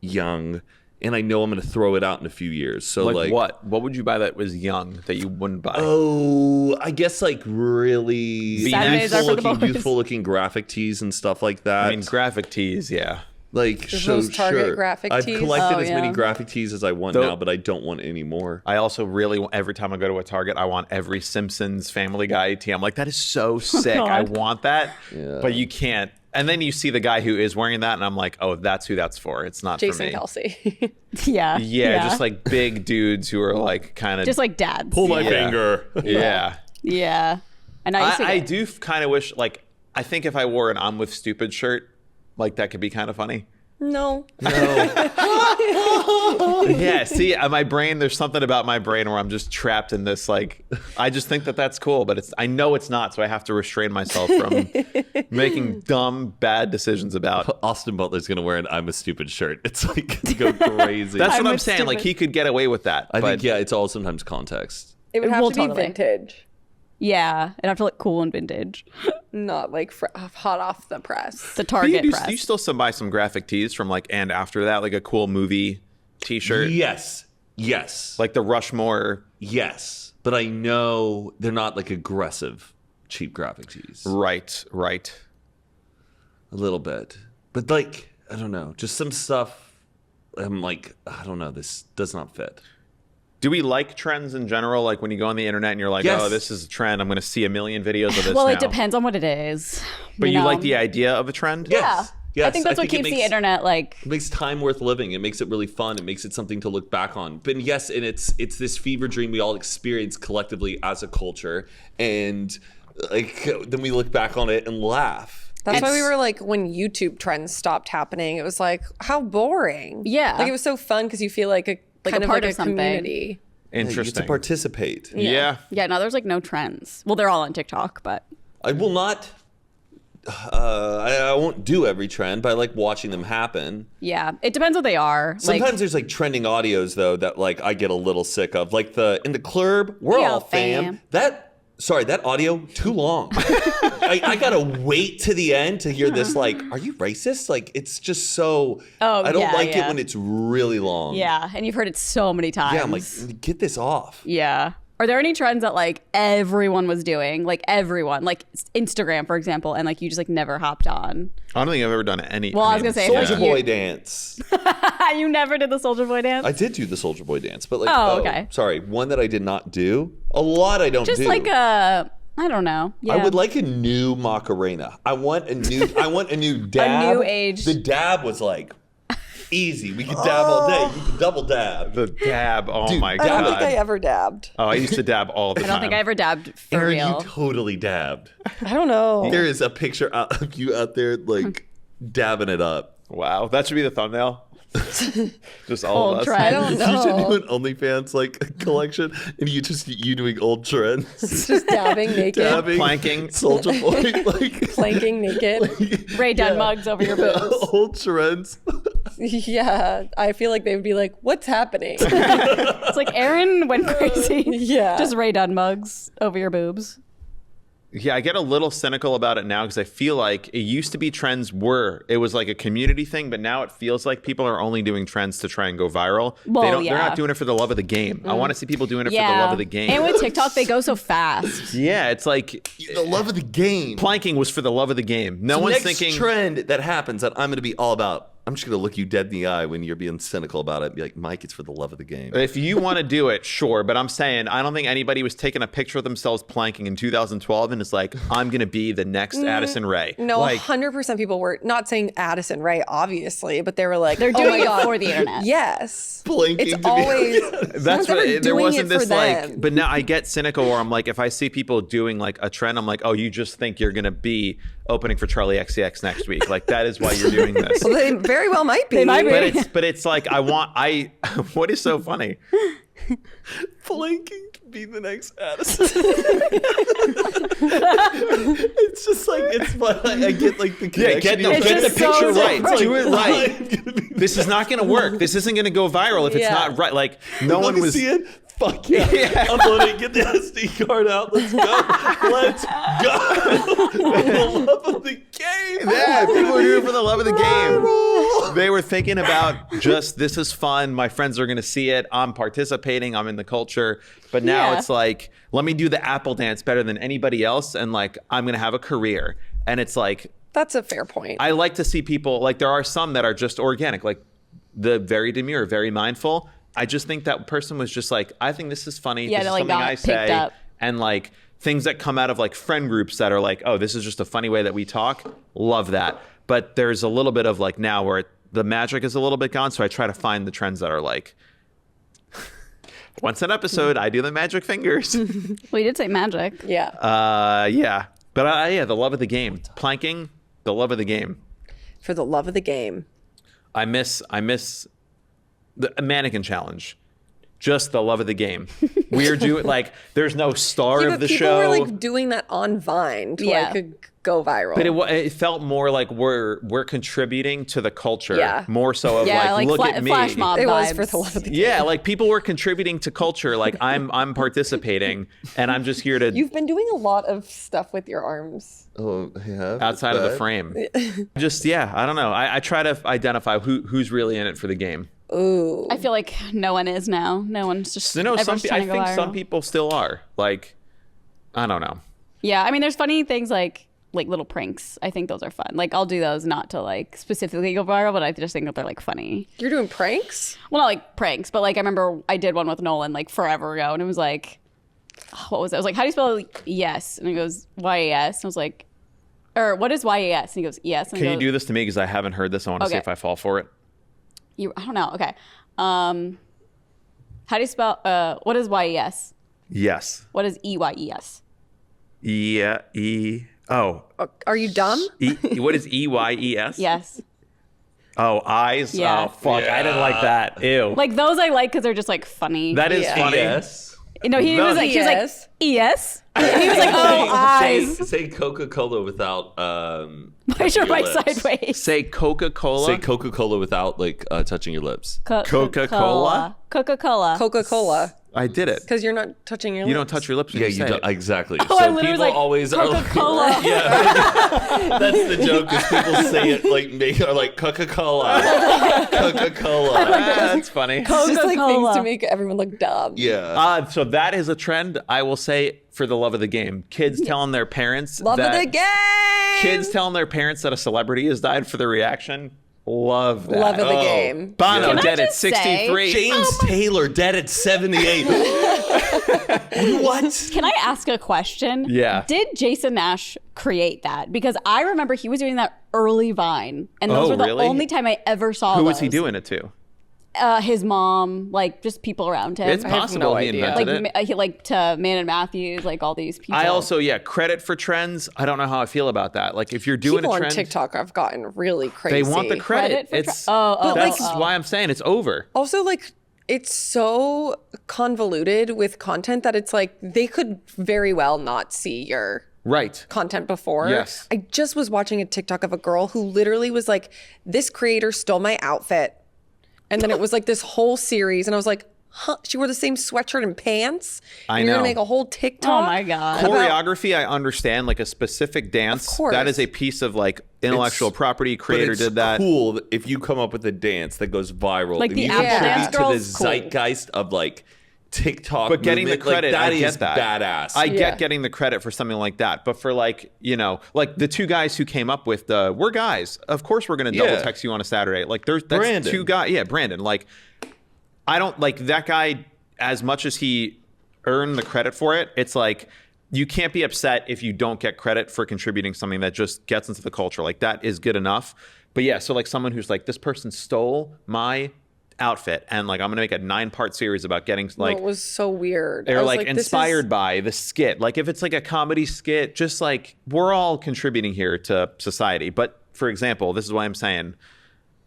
young, and I know I'm going to throw it out in a few years. So Like what? What would you buy that was young that you wouldn't buy? Oh, I guess like really Saturdays are for the boys. youthful looking graphic tees and stuff like that. I mean, graphic tees, yeah. like those Target graphic I've tees. collected Oh, as many yeah. graphic tees as I want Though- now, but I don't want any more. I also really, every time I go to a Target, I want every Simpsons, Family Guy tee. I'm like, that is so sick. I God. want that, but you can't. And then you see the guy who is wearing that, and I'm like, oh, that's who that's for. It's not for Jason me. Kelsey. Yeah. Yeah, just like big dudes who are like kind of just like dads. finger. Yeah. Yeah. And I used to I get- do kind of wish, like, I think if I wore an I'm with stupid shirt, like that could be kind of funny. No. Yeah, see, my brain, there's something about my brain where I'm just trapped in this, like, I just think that that's cool, but I know it's not, so I have to restrain myself from making dumb, bad decisions about. Austin Butler's gonna wear an "I'm a stupid" shirt. It's like to go crazy. That's what I'm I'm with saying. Like, stupid. he could get away with that. I but think it's all sometimes context. It would have Well, to be totally. vintage, Yeah. And I have to look cool and vintage. not like hot off the press. The Do Target you, press. do you still buy some graphic tees from, like, and after that, like a cool movie t-shirt? Yes, Like the Rushmore. yes. But I know they're not like aggressive, cheap graphic tees. Right. A little bit. But like, I don't know, just some stuff I'm like, I don't know, this does not fit. Do we like trends in general? Like when you go on the internet and you're like, Yes. oh, this is a trend. I'm going to see a million videos of this well, now. it depends on what it is. But you know? like the idea of a trend? Yes. Yes, I think that's what it keeps the makes- internet like. It makes time worth living. It makes it really fun. It makes it something to look back on. But yes, and it's this fever dream we all experience collectively as a culture, and like then we look back on it and laugh. That's why we were like, when YouTube trends stopped happening, it was like, how boring. Yeah. Like it was so fun because you feel like a kind of part like of a something. community. You get to Interesting. participate. Yeah. Yeah, no, there's like no trends. Well, they're all on TikTok, but I will not. I won't do every trend, but I like watching them happen. yeah, it depends what they are. Sometimes there's like trending audios though that like I get a little sick of, like in the club, we're all fam. That audio too long. I gotta wait to the end to hear this. Like, are you racist? Like, it's just so. Oh, I don't yeah, like it yeah. when it's really long. yeah, and you've heard it so many times. Yeah, I'm like, get this off. Yeah. Are there any trends that like everyone was doing? Like everyone, like Instagram, for example, and like you just like never hopped on. I don't think I've ever done any. Well, I was gonna say, Soldier like, Boy dance. You never did the Soldier Boy dance? I did do the Soldier Boy dance, but like, Oh, okay. Sorry, one that I did not do. A lot I don't Just do. like a, I don't know. Yeah. I would like a new Macarena. I want a new dab. new age. The dab was like easy. We could dab all day. You could double dab. The dab. Oh Dude, my I god. don't think I ever dabbed. Oh, I used to dab all the I time. don't think I ever dabbed for Aaron, real. you totally dabbed. I don't know. There is a picture of you out there like dabbing it up. Wow, that should be the thumbnail. Just all Old of us. trend. I don't You should do know. an OnlyFans like collection, and you doing old trends, Just dabbing naked, dabbing, Planking. Soldier Boy, like planking naked. Ray Dunn mugs over your boobs. old trends. Yeah, I feel like they would be like, "What's happening?" It's like Aaron went crazy. Yeah. Just Ray Dunn mugs over your boobs. Yeah, I get a little cynical about it now because I feel like it used to be it was like a community thing, but now it feels like people are only doing trends to try and go viral. Well, They're yeah. not doing it for the love of the game. I want to see people doing it Yeah. for the love of the game. And with TikTok, they go so fast. Yeah, it's like The love of the game. planking was for the love of the game. No The one's next thinking trend that happens that I'm going to be all about. I'm just going to look you dead in the eye when you're being cynical about it and be like, Mike, it's for the love of the game. if you want to do it, sure. But I'm saying I don't think anybody was taking a picture of themselves planking in 2012 and it's like, I'm going to be the next Addison Rae. No, like, 100% people were not saying Addison Rae, obviously, but they were like, They're "Oh doing my it God, for the internet. Yes, Blinking it's to be- always that's no one's ever what there doing wasn't it for this like, them. but now I get cynical where I'm like, if I see people doing like a trend, I'm like, oh, you just think you're going to be opening for Charlie XCX next week. Like that is why you're doing this. Well, they very well might be. They might be. But it's like what is so funny? Blinking to be the next Addison. It's just like, it's fun. I get like the Yeah, connection. It's get the just so picture right. different. Do it right. I'm gonna be This is not going to work. This isn't going to go viral if it's Yeah. not right. Like no Let one me was. see it. Fuck yeah. Upload it. Get the SD card out. Let's go. Let's go. The love of the game. Yeah, people were doing it for the love of the game. They were thinking about just this is fun. My friends are going to see it. I'm participating. I'm in the culture. But now Yeah. it's like, let me do the Apple dance better than anybody else, and like I'm going to have a career. And it's like That's a fair point. I like to see people like there are some that are just organic, like the very demure, very mindful. I just think that person was just like, I think this is funny. Yeah, this they, is like, something got I picked say. up. And like things that come out of like friend groups that are like, oh, this is just a funny way that we talk. Love that. But there's a little bit of like now where the magic is a little bit gone. So I try to find the trends that are like, once an episode, I do the magic fingers. We did say magic. yeah, Yeah. But yeah, the love of the game. Planking, the love of the game. for the love of the game. I miss the mannequin challenge. Just the love of the game. We're doing like there's no star Yeah, of but the people show. were like doing that on Vine to Yeah. like go viral. but it felt more like we're contributing to the culture. Yeah. More so of Yeah, like look at me. flash mob it was vibes. for the love of the game. Yeah, like people were contributing to culture. Like I'm participating, and I'm just here to You've been doing a lot of stuff with your arms. Oh, yeah. outside of the frame. Just yeah, I don't know. I try to identify who's really in it for the game. Ooh. I feel like no one is now. No one's just. So, everyone's I trying to go think some viral. people still are. Like, I don't know. Yeah, I mean, there's funny things like little pranks. I think those are fun. Like I'll do those not to like specifically go viral, but I just think that they're like funny. You're doing pranks? Well, not like pranks, but like I remember I did one with Nolan like forever ago, and it was like, what was it? I was like, how do you spell yes? And he goes, YAS. And I was like, or what is YES? And he goes, yes. And Can you do this to me? Because I haven't heard this. I want to see Okay. if I fall for it. I don't know. Okay. How do you spell, what is YES? Yes. What is EYES? Yeah. Oh. Are you dumb? What is EYES? Yes. Oh, eyes. Yeah. Oh, fuck. I didn't like that. Ew. Like those I like because they're just like funny. That is Yeah. funny. Yes. No, he was like, ES. ES. He was like, oh, eyes. Say Coca-Cola without Why should your I lips. sideways? Say Coca-Cola. Say Coca-Cola without like touching your lips. Coca-Cola? Coca-Cola. Coca-Cola. I did it. Because you're not touching your lips. You don't touch your lips when Yeah, you you say don't, it. exactly. I So literally people was like, always are like, Coca-Cola. yeah, that's the joke. Is people say it like are like Coca-Cola, Coca-Cola. That's funny. It's just like things Coca-Cola. to make everyone look dumb. Yeah. So that is a trend, I will say, for the love of the game. Kids telling their parents Love that of the game. kids telling their parents that a celebrity has died for the reaction. Love that. Love of the game. Bono Can I dead at just say- 63. James Taylor dead at 78. What? Can I ask a question? Yeah. Did Jason Nash create that? Because I remember he was doing that early Vine. And those Oh, were the really? only time I ever saw Who those. was he doing it to? His mom, like just people around him. It's have possible no he idea. invented like it. he like to Man and Matthews, like all these people. I also, credit for trends. I don't know how I feel about that. Like, if you're doing People a on trend, TikTok have gotten really crazy. they want the credit. Credit for It's oh, that's oh. why I'm saying it's over. Also, like, it's so convoluted with content that it's like they could very well not see your Right. content before. Yes. I just was watching a TikTok of a girl who literally was like, this creator stole my outfit. And then it was like this whole series. And I was like, huh, she wore the same sweatshirt and pants? I and you're know. going to make a whole TikTok? Oh my God. Choreography, I understand, like a specific dance. Of course. That is a piece of like intellectual It's- property. But Creator it's did that. cool if you come up with a dance that goes viral. Like and the you Apple contribute Dance to the Girl's cool. zeitgeist of like TikTok. But getting the movement, like, credit, that I is get that. badass. I Yeah. get getting the credit for something like that. But for like, like the two guys who came up with the, we're guys. Of course we're going to double Yeah. text you on a Saturday. Like that's Brandon. two guys. Yeah, Brandon. Like, I don't like that guy as much as he earned the credit for it. It's like, you can't be upset if you don't get credit for contributing something that just gets into the culture. Like that is good enough. But yeah, so like someone who's like, this person stole my outfit and like I'm gonna make a 9-part series about getting like it was so weird. I they're was like this is- inspired by the skit. Like if it's like a comedy skit, just like we're all contributing here to society. But for example, this is why I'm saying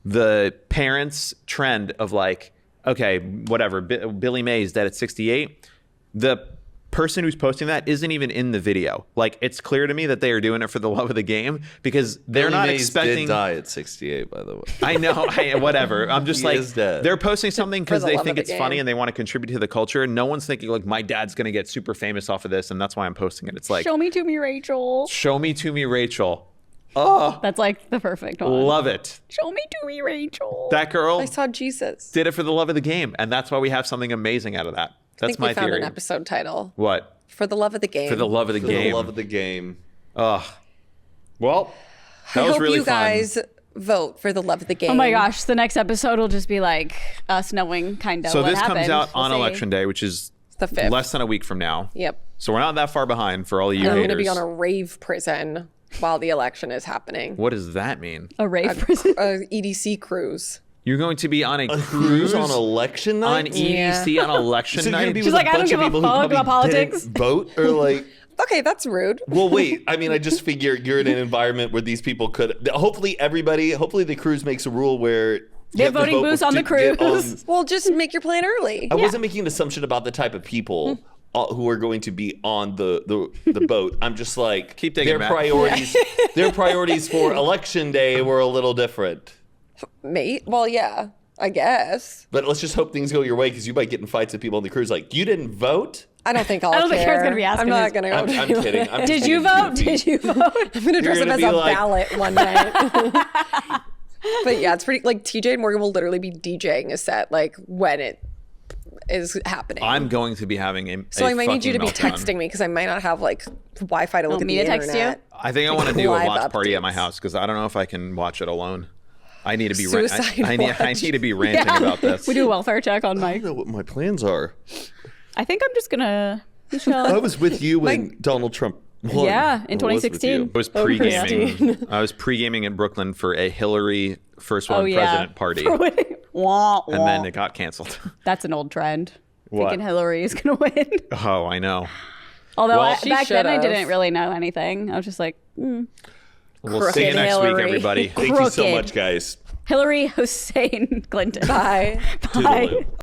the parents trend of like, okay, whatever, Billy Mays dead at 68. The person who's posting that isn't even in the video. Like it's clear to me that they are doing it for the love of the game because they're Billy not Mays expecting. did die at 68, by the way. I know, whatever. I'm just He like, is dead. they're posting something because the they love think of the it's funny game. and they want to contribute to the culture. No one's thinking like, my dad's going to get super famous off of this and that's why I'm posting it. It's like, Show me to me, Rachel. show me to me, Rachel. Oh, That's like the perfect one. love it. Show me to me, Rachel. That girl I saw Jesus. did it for the love of the game. And that's why we have something amazing out of that. I That's think my we found theory. an episode title. What? For the love of the game. For the love of the For game. the love of the game. Ugh. Well, that I was hope really you fun. guys vote for the love of the game. Oh my gosh, the next episode will just be like us knowing kind of So what this happened. comes out We'll on see. Election Day, which is The 5th. less than a week from now. Yep. So we're not that far behind for all of you I'm haters. going to be on a rave prison while the election is happening. What does that mean? A rave prison. A EDC cruise. You're going to be on a Cruise cruise on election on night? EDC on election So you're night? gonna be She's with like, a I don't bunch give of a people who fuck probably about politics. didn't vote or like. Okay, that's rude. Well, wait. I mean, I just figure you're in an environment where these people could. Hopefully, hopefully, the cruise makes a rule where They have voting booths on the cruise. Well, just make your plan early. I wasn't making an assumption about the type of people who are going to be on the boat. I'm just like, Keep digging, their Matt. priorities. Their priorities for election day were a little different. Mate, well, yeah, I guess. But let's just hope things go your way because you might get in fights with people on the cruise. Like, you didn't vote. I don't think I'll I don't think care. Kara's gonna be asking I'm not these- going to go. I'm to kidding. I'm just Did you being vote? goofy. Did you vote? I'm going to dress You're up gonna as be a like- ballot one night. But yeah, it's pretty, like TJ and Morgan will literally be DJing a set like when it is happening. I'm going to be having a so I might need you to be fucking meltdown. texting me because I might not have like Wi-Fi to look at me the to text you? internet. I think I want to do a Live watch party at my updates. house because I don't know if I can watch it alone. I need to be Suicide I watch. need to be ranting about this. We do a welfare check on I Mike. don't know what my plans are. I think I'm just gonna I was with you when Donald Trump Well, Yeah, in what was with 2016. you? I was pre-gaming. I was pre-gaming in Brooklyn for a Hillary first Oh, woman yeah. president party, Wah, and wah. then it got canceled. That's an old trend. What? Thinking Hillary is going to win. Oh, I know. Although Well, She back then I should've. didn't really know anything. I was just like, We'll see you Crooked next week, Hillary. everybody. Thank you so Crooked. much, guys. Hillary Hussein Clinton. Bye. Bye. Toodaloo.